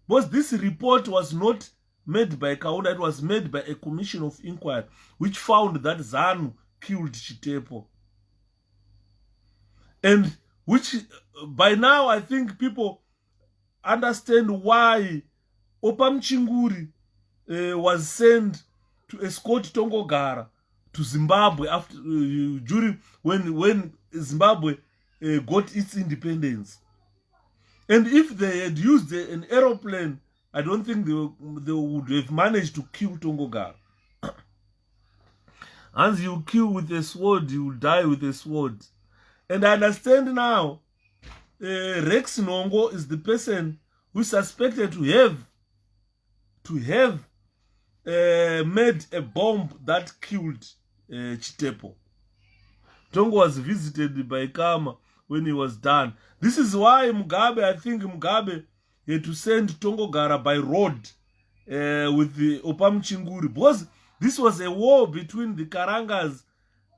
Because this report was not made by Kaunda, it was made by a commission of inquiry which found that ZANU killed Chitepo. And which by now I think people understand why Opam Chinguri was sent to escort Tongogara to Zimbabwe after during when Zimbabwe got its independence. And if they had used an aeroplane, I don't think they would have managed to kill Tongogara. As you kill with a sword, you will die with a sword. And I understand now, Rex Nongo is the person who is suspected to have made a bomb that killed Chitepo. Tongo was visited by Kama when he was done. This is why I think Mugabe had to send Tongogara by road with the Opam Chinguri, because this was a war between the Karangas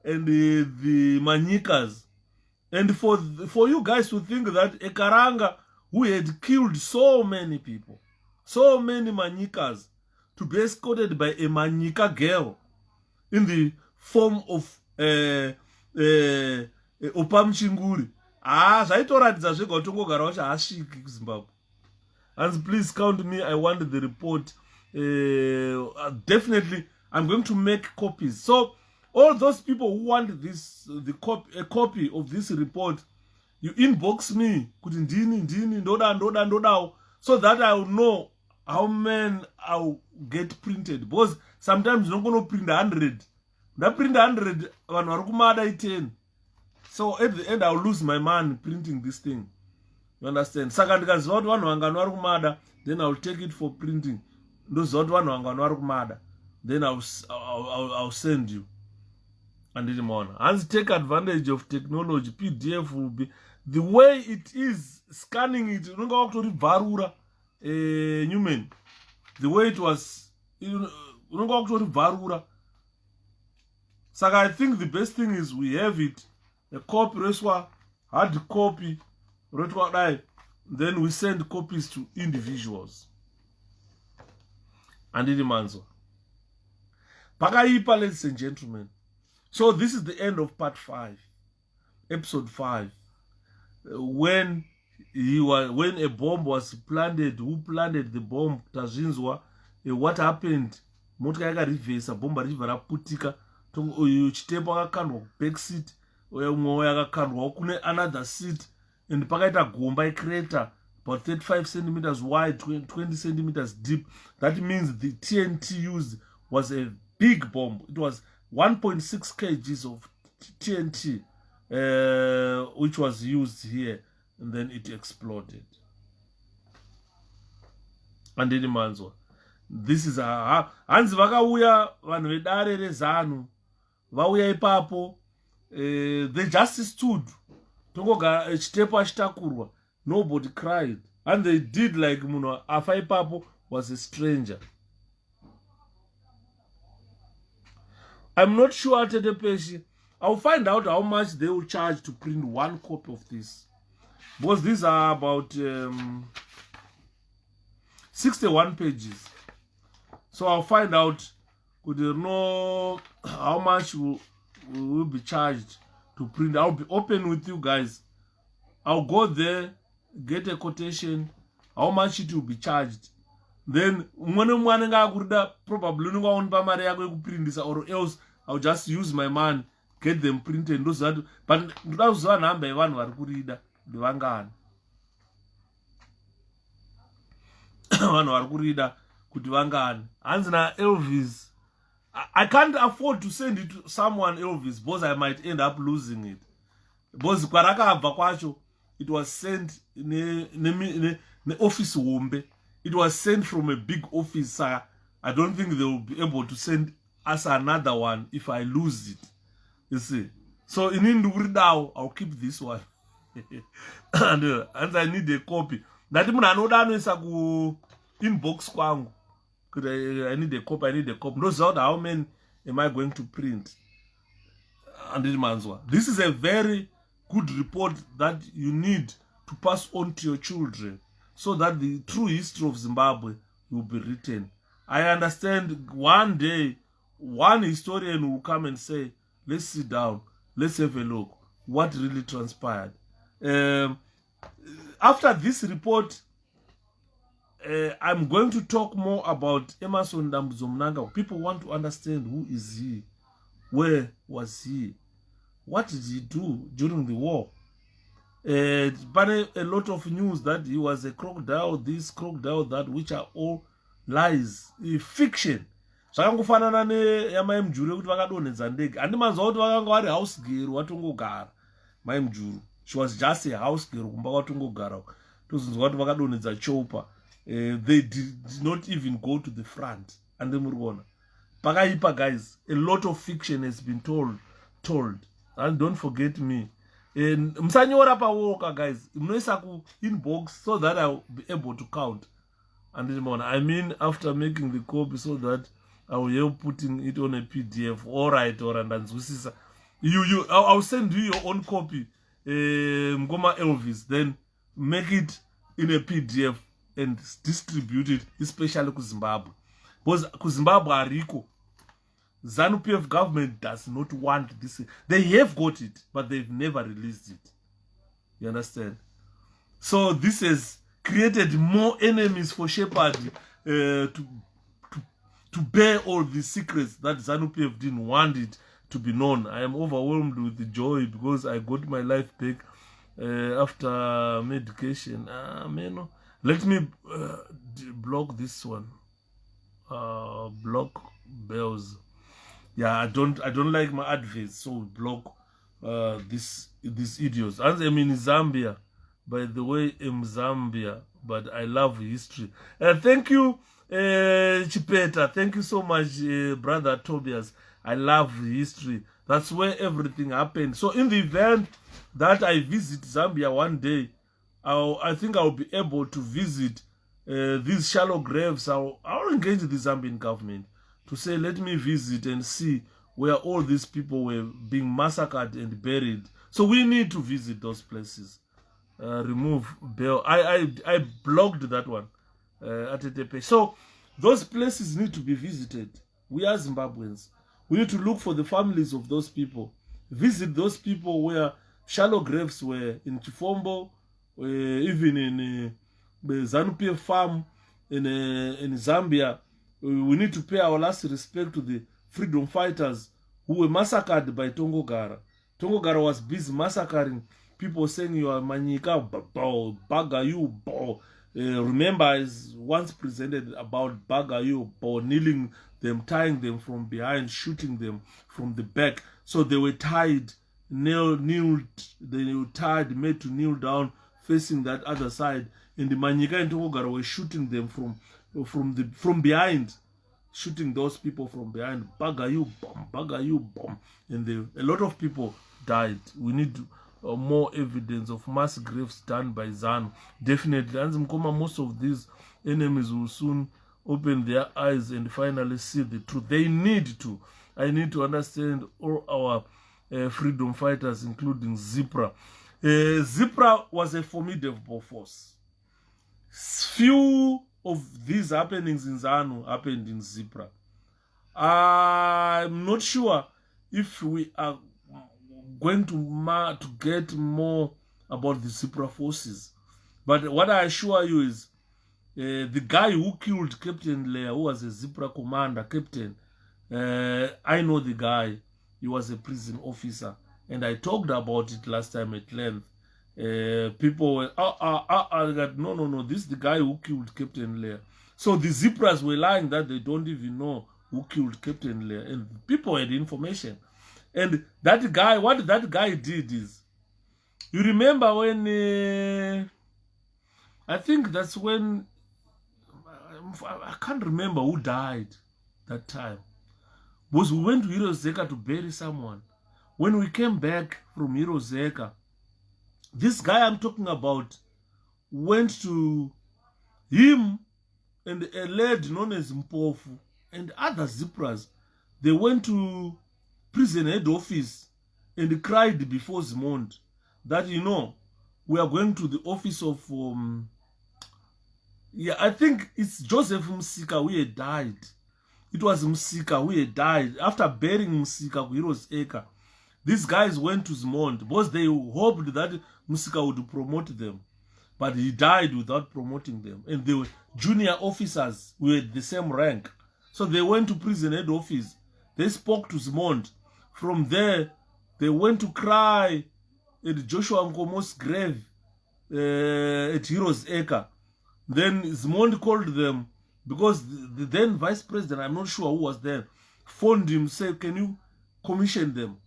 and the Manyikas. And for you guys to think that a Karanga who had killed so many people, so many Manyikas, to be escorted by a Manyika girl in the form of Opamchinguri. Zvaitoratidza zvega kuti tongogara wacho haasviki kuZimbabwe. And please count me, I want the report. Definitely, I'm going to make copies. So, all those people who want this, a copy of this report, you inbox me, so that I will know how many I'll get printed. Because sometimes you're not going to print 100. That print 100, 10. So at the end, I'll lose my money printing this thing. You understand? Then I'll take it for printing. Then I'll send you. And it on. As take advantage of technology, PDF will be the way it is scanning it. You know to varura Newman. The way it was, you know to varura. So I think the best thing is we have it. A copy, hard copy, then we send copies to individuals. And it demands. Pakaipa, ladies and gentlemen. So this is the end of part 5, episode 5. When a bomb was planted, who planted the bomb? Tazinzwa. What happened? Motika reverse bomb river putika. Chitepo akakandwa back seat. Another seat. And pakaita gomba crater about 35 centimeters wide, 20 centimeters deep. That means the TNT used was a big bomb. It was 1.6 kgs of TNT, which was used here, and then it exploded. And then manzwa. This is a hanzi vakauya vanhu vedare rezanu vauya ipapo. They just stood. Tongoga Chitepo achitakurwa. Nobody cried. And they did like muno afa ipapo was a stranger. I'm not sure 𝗘𝗣𝗜𝗦𝗢𝗘. I'll find out how much they will charge to print one copy of this. Because these are about 61 pages. So I'll find out. Could you know how much will be charged to print? I'll be open with you guys. I'll go there, get a quotation, how much it will be charged. Then probably or else I'll just use my man, get them printed. But those are number one were read the vangan. One were reader could vangan. Answer Elvis. I can't afford to send it to someone Elvis because I might end up losing it. Because it was sent in the office wombe. It was sent from a big office. I don't think they will be able to send us another one if I lose it. You see. So in Indugridao, I'll keep this one. and I need a copy. That even another is a inbox kwangu. I need a copy, I need a copy. Knows out how many am I going to print? And this is a very good report that you need to pass on to your children so that the true history of Zimbabwe will be written. I understand one day, one historian will come and say, let's sit down, let's have a look, what really transpired. After this report, I'm going to talk more about Emmerson Dambudzo. People want to understand who is he, where was he, what did he do during the war. But a lot of news that he was a crocodile, this, crocodile, that, which are all lies, fiction. Zvakangofanana neyamai Mujuru kuti vakadonhedza ndege. Handimanzwa kuti vakanga vari house girl watongogara. Mai Mujuru. She was just a house girl kumba watongogara. Tozonzwa kuti vakadonhedza chopa. They did not even go to the front. And then murigona. Pakaipa, guys. A lot of fiction has been told. And don't forget me. Msanyora pawoka, guys. Mnoisa ku inbox so that I'll be able to count. And then I mean after making the copy so that I will help putting it on a PDF. Alright, I'll send you your own copy. Mgoma Elvis. Then make it in a PDF and distribute it, especially to Zimbabwe. because kuZimbabwe ariko. ZANU-PF government does not want this. They have got it, but they've never released it. You understand? So this has created more enemies for Shepherd to bear all the secrets that ZANU-PF didn't want it to be known. I am overwhelmed with the joy because I got my life back after medication. Let me block this one. Block bells. Yeah, I don't like my adverts, so block these idiots. As I'm in Zambia, by the way, I'm Zambia, but I love history. Thank you, Chitepo. Thank you so much, brother Tobias. I love history. That's where everything happened. So in the event that I visit Zambia one day, I think I'll be able to visit these shallow graves. I'll engage the Zambian government to say, let me visit and see where all these people were being massacred and buried. So we need to visit those places. Remove bail. I blocked that one at Chitepo. So those places need to be visited. We are Zimbabweans. We need to look for the families of those people. Visit those people where shallow graves were in Chifombo, even in the ZANU-PF farm in Zambia. We need to pay our last respect to the freedom fighters who were massacred by Tongogara. Tongogara was busy massacring people, saying you are Manyika, Bagayu, Bo. Remember, I once presented about Bagayu, Bo, kneeling them, tying them from behind, shooting them from the back. So they were tied, they were tied, made to kneel down, facing that other side. And the Manyika and Tongogara were shooting them from behind, shooting those people from behind. Bagayu bomb. And a lot of people died. We need more evidence of mass graves done by ZANU. Definitely. And most of these enemies will soon open their eyes and finally see the truth. They need to. I need to understand all our freedom fighters, including Zipra. Zipra was a formidable force. Few of these happenings in ZANU happened in Zipra. I'm not sure if we are going to get more about the Zipra forces. But what I assure you is the guy who killed Captain Leah, who was a Zipra commander, captain, I know the guy. He was a prison officer. And I talked about it last time at length. People were, no, this is the guy who killed Captain Leah. So the Zipras were lying that they don't even know who killed Captain Leah. And people had information. And that guy, what that guy did is, you remember when, I think that's when, I can't remember who died that time. Was we went to Hirozeka to bury someone. When we came back from Hirozeka, this guy I'm talking about went to him and a lad known as Mpofu and other Zipras. They went to prison head office and cried before Zimond that, you know, we are going to the office of, I think it's Joseph Msika who had died. It was Msika who had died. After burying Msika, Heroes Acre, these guys went to Zimond because they hoped that Msika would promote them. But he died without promoting them. And they were junior officers who had the same rank. So they went to prison head office. They spoke to Zimond. From there, they went to cry at Joshua Nkomo's grave at Heroes Acre. Then Zimond called them because the then vice president, I'm not sure who was there, phoned him, said, can you commission them?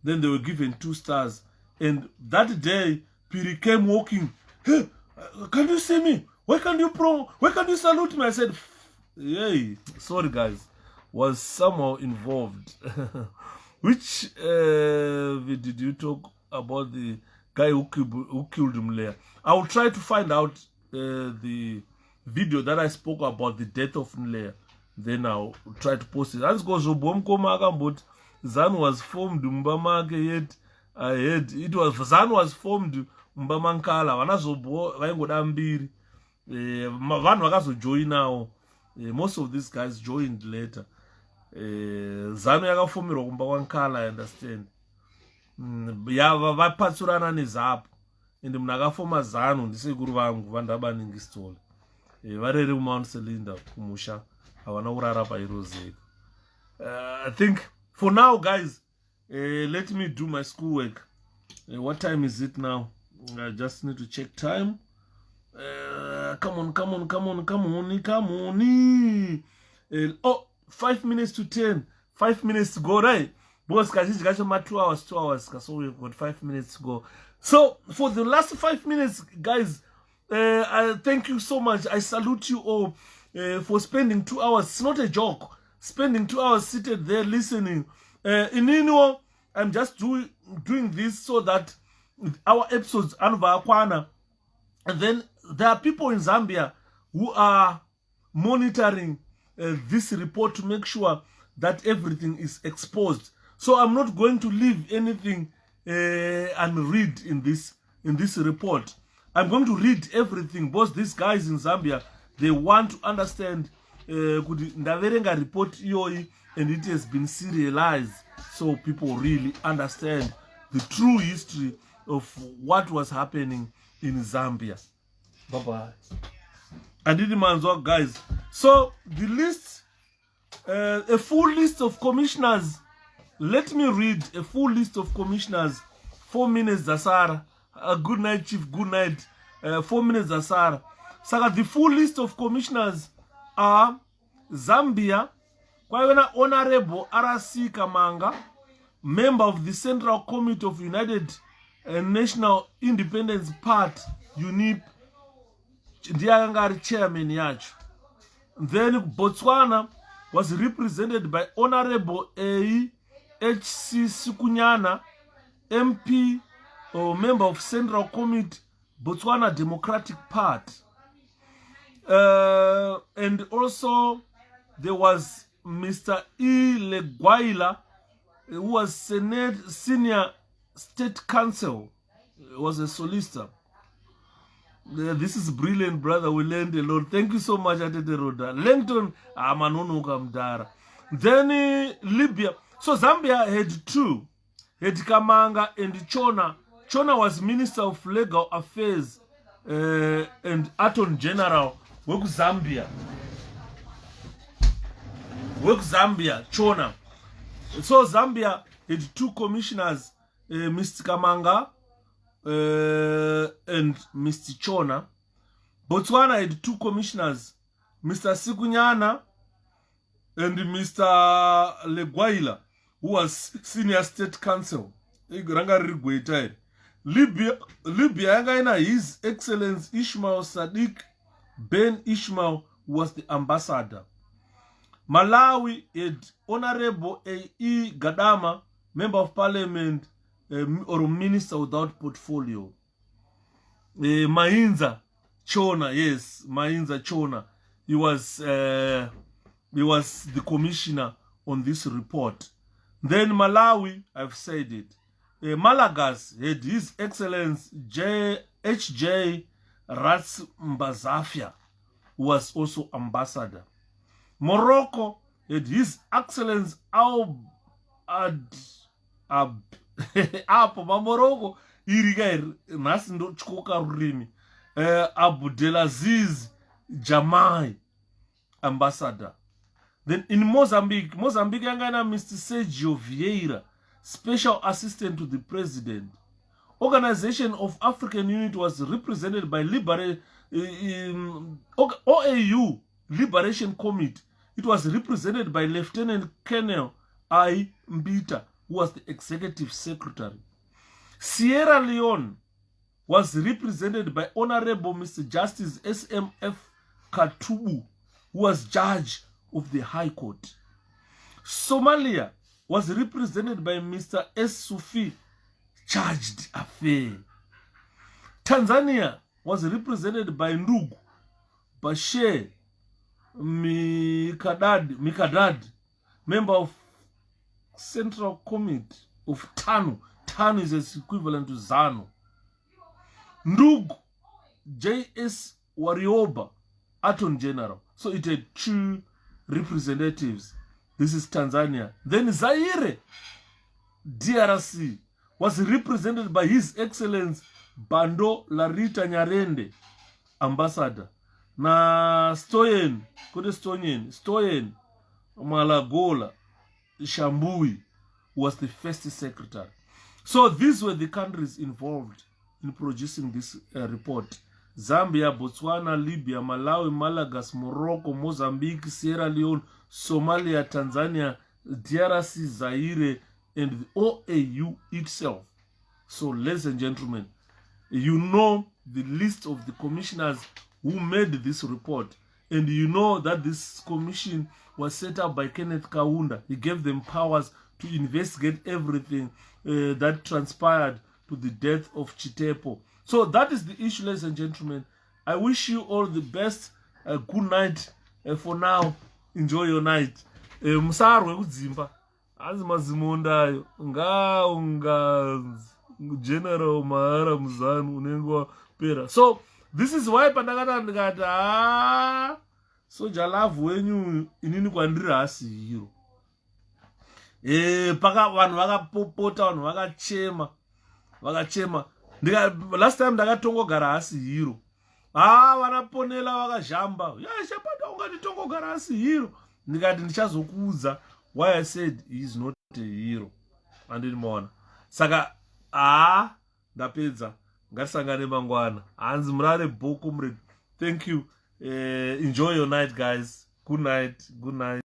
Then they were given 2 stars. And that day, Piri came walking. Hey, can you see me? Why can't you salute me? I said, yay, sorry guys, was somehow involved. Which did you talk about the guy who killed him there? I will try to find out the video that I spoke about the death of Nleya. Then I'll try to post it. As goes but ZANU was formed Mbamake yet I heard it was ZANU was formed Mbamankala. Wanazobo vaingoda mbiri. Vanhu vakazojoinawo Most of these guys joined later. ZANU yakafomerwa kumba kwaNkala, I understand. Vapatsurana neZAPU. And munhu akafoma ZANU ndisekuru vangu vandabaningi story. Varere kuMount Selinda kumusha havana kurara pairozeka. I think for now, guys, let me do my schoolwork. What time is it now? I just need to check time. Come on. Oh, 5 minutes to 10. 5 minutes to go, right? Because you got 2 hours, so we've got 5 minutes to go. So for the last 5 minutes, guys, I thank you so much. I salute you all for spending 2 hours. It's not a joke. Spending 2 hours seated there listening. In I'm just doing this so that our episodes are. And then there are people in Zambia who are monitoring this report to make sure that everything is exposed. So I'm not going to leave anything unread in this report. I'm going to read everything. Both these guys in Zambia, they want to understand ndaverenga report iyoyi, and it has been serialized so people really understand the true history of what was happening in Zambia. Bye-bye. And it means what, guys? So the list, a full list of commissioners. Let me read a full list of commissioners. 4 minutes, Zasara. Good night, Chief. Good night. 4 minutes, Zasara. So the full list of commissioners are Zambia, Kwayona Honorable R.C. Kamanga, member of the Central Committee of United National Independence Party, UNIP, Ndiagangari chairman yacho. Then Botswana was represented by Honorable A.H.C. Sukunyana, MP or member of Central Committee, Botswana Democratic Party. And also there was Mr. 𝗘𝗣𝗜𝗦𝗢𝗘, who was Senior State Counsel, was a solicitor. This is brilliant, brother. We learned a lot. Thank you so much, Atete Roda. Langton, Amanonuka Mdara. Then Libya. So Zambia had 2. Had Kamanga and Chona. Chona was Minister of Legal Affairs and Attorney General. Work Zambia. Chona. So Zambia had 2 commissioners, Mr. Kamanga and Mr. Chona. Botswana had 2 commissioners, Mr. Sikunyana and Mr. 𝗘𝗣𝗜𝗦𝗢𝗘, who was Senior State Counsel. Libya yanga His Excellency Ishmael Sadiq Ben Ishmael, who was the ambassador. Malawi had Honorable A.E. Gadama, member of parliament or minister without portfolio. Mainza Chona, yes, Mainza Chona. He was the commissioner on this report. Then Malawi, I've said it. Malagas had His Excellency H.J. Ratsmbazafia, who was also ambassador. Morocco had His Excellency Morocco Abdelaziz Jamai, ambassador. Then in Mozambique yangana Mr. Sergio Vieira, special assistant to the president. Organization of African Unity was represented by OAU Liberation Committee. It was represented by Lieutenant Colonel I. Mbita, who was the executive secretary. Sierra Leone was represented by Honorable Mr. Justice S.M.F. Katubu, who was judge of the High Court. Somalia was represented by Mr. S. Sufi, charged affair. Tanzania was represented by Ndugu Bashir Mikadad, member of Central Committee of TANU. TANU is equivalent to ZANU. Ndugu J.S. Warioba, Attorney General. So it had 2 representatives. This is Tanzania. Then Zaire, DRC, was represented by His Excellency Bando Larita Nyarende, ambassador. Na Stoyen Malagola Shambui was the first secretary. So these were the countries involved in producing this report. Zambia, Botswana, Libya, Malawi, Malagas, Morocco, Mozambique, Sierra Leone, Somalia, Tanzania, DRC, Zaire, and the OAU itself. So, ladies and gentlemen, you know the list of the commissioners who made this report. And you know that this commission was set up by Kenneth Kaunda. He gave them powers to investigate everything that transpired to the death of Chitepo. So that is the issue, ladies and gentlemen. I wish you all the best. Good night for now. Enjoy your night. Musarwe kudzimba. Azi mazimondayo. General Mahara Muzanu unengwa pera. So this is why pandakata ndikati soja love wenyu inini kwandiri hasi hiro. Paka vanhu vakapopota, vanhu vakachema. Last time ndakatongogara hasi hiro. Vanaponela vakazhamba. Shapata ungatitongogara hasi hiro. Ndikati ndichazokuudza why I said he is not a hero. Andinimaona. Saka ndapedza. Ngatisangane mangwana. Hanzi murare bhoko mure. Thank you. Enjoy your night, guys. Good night.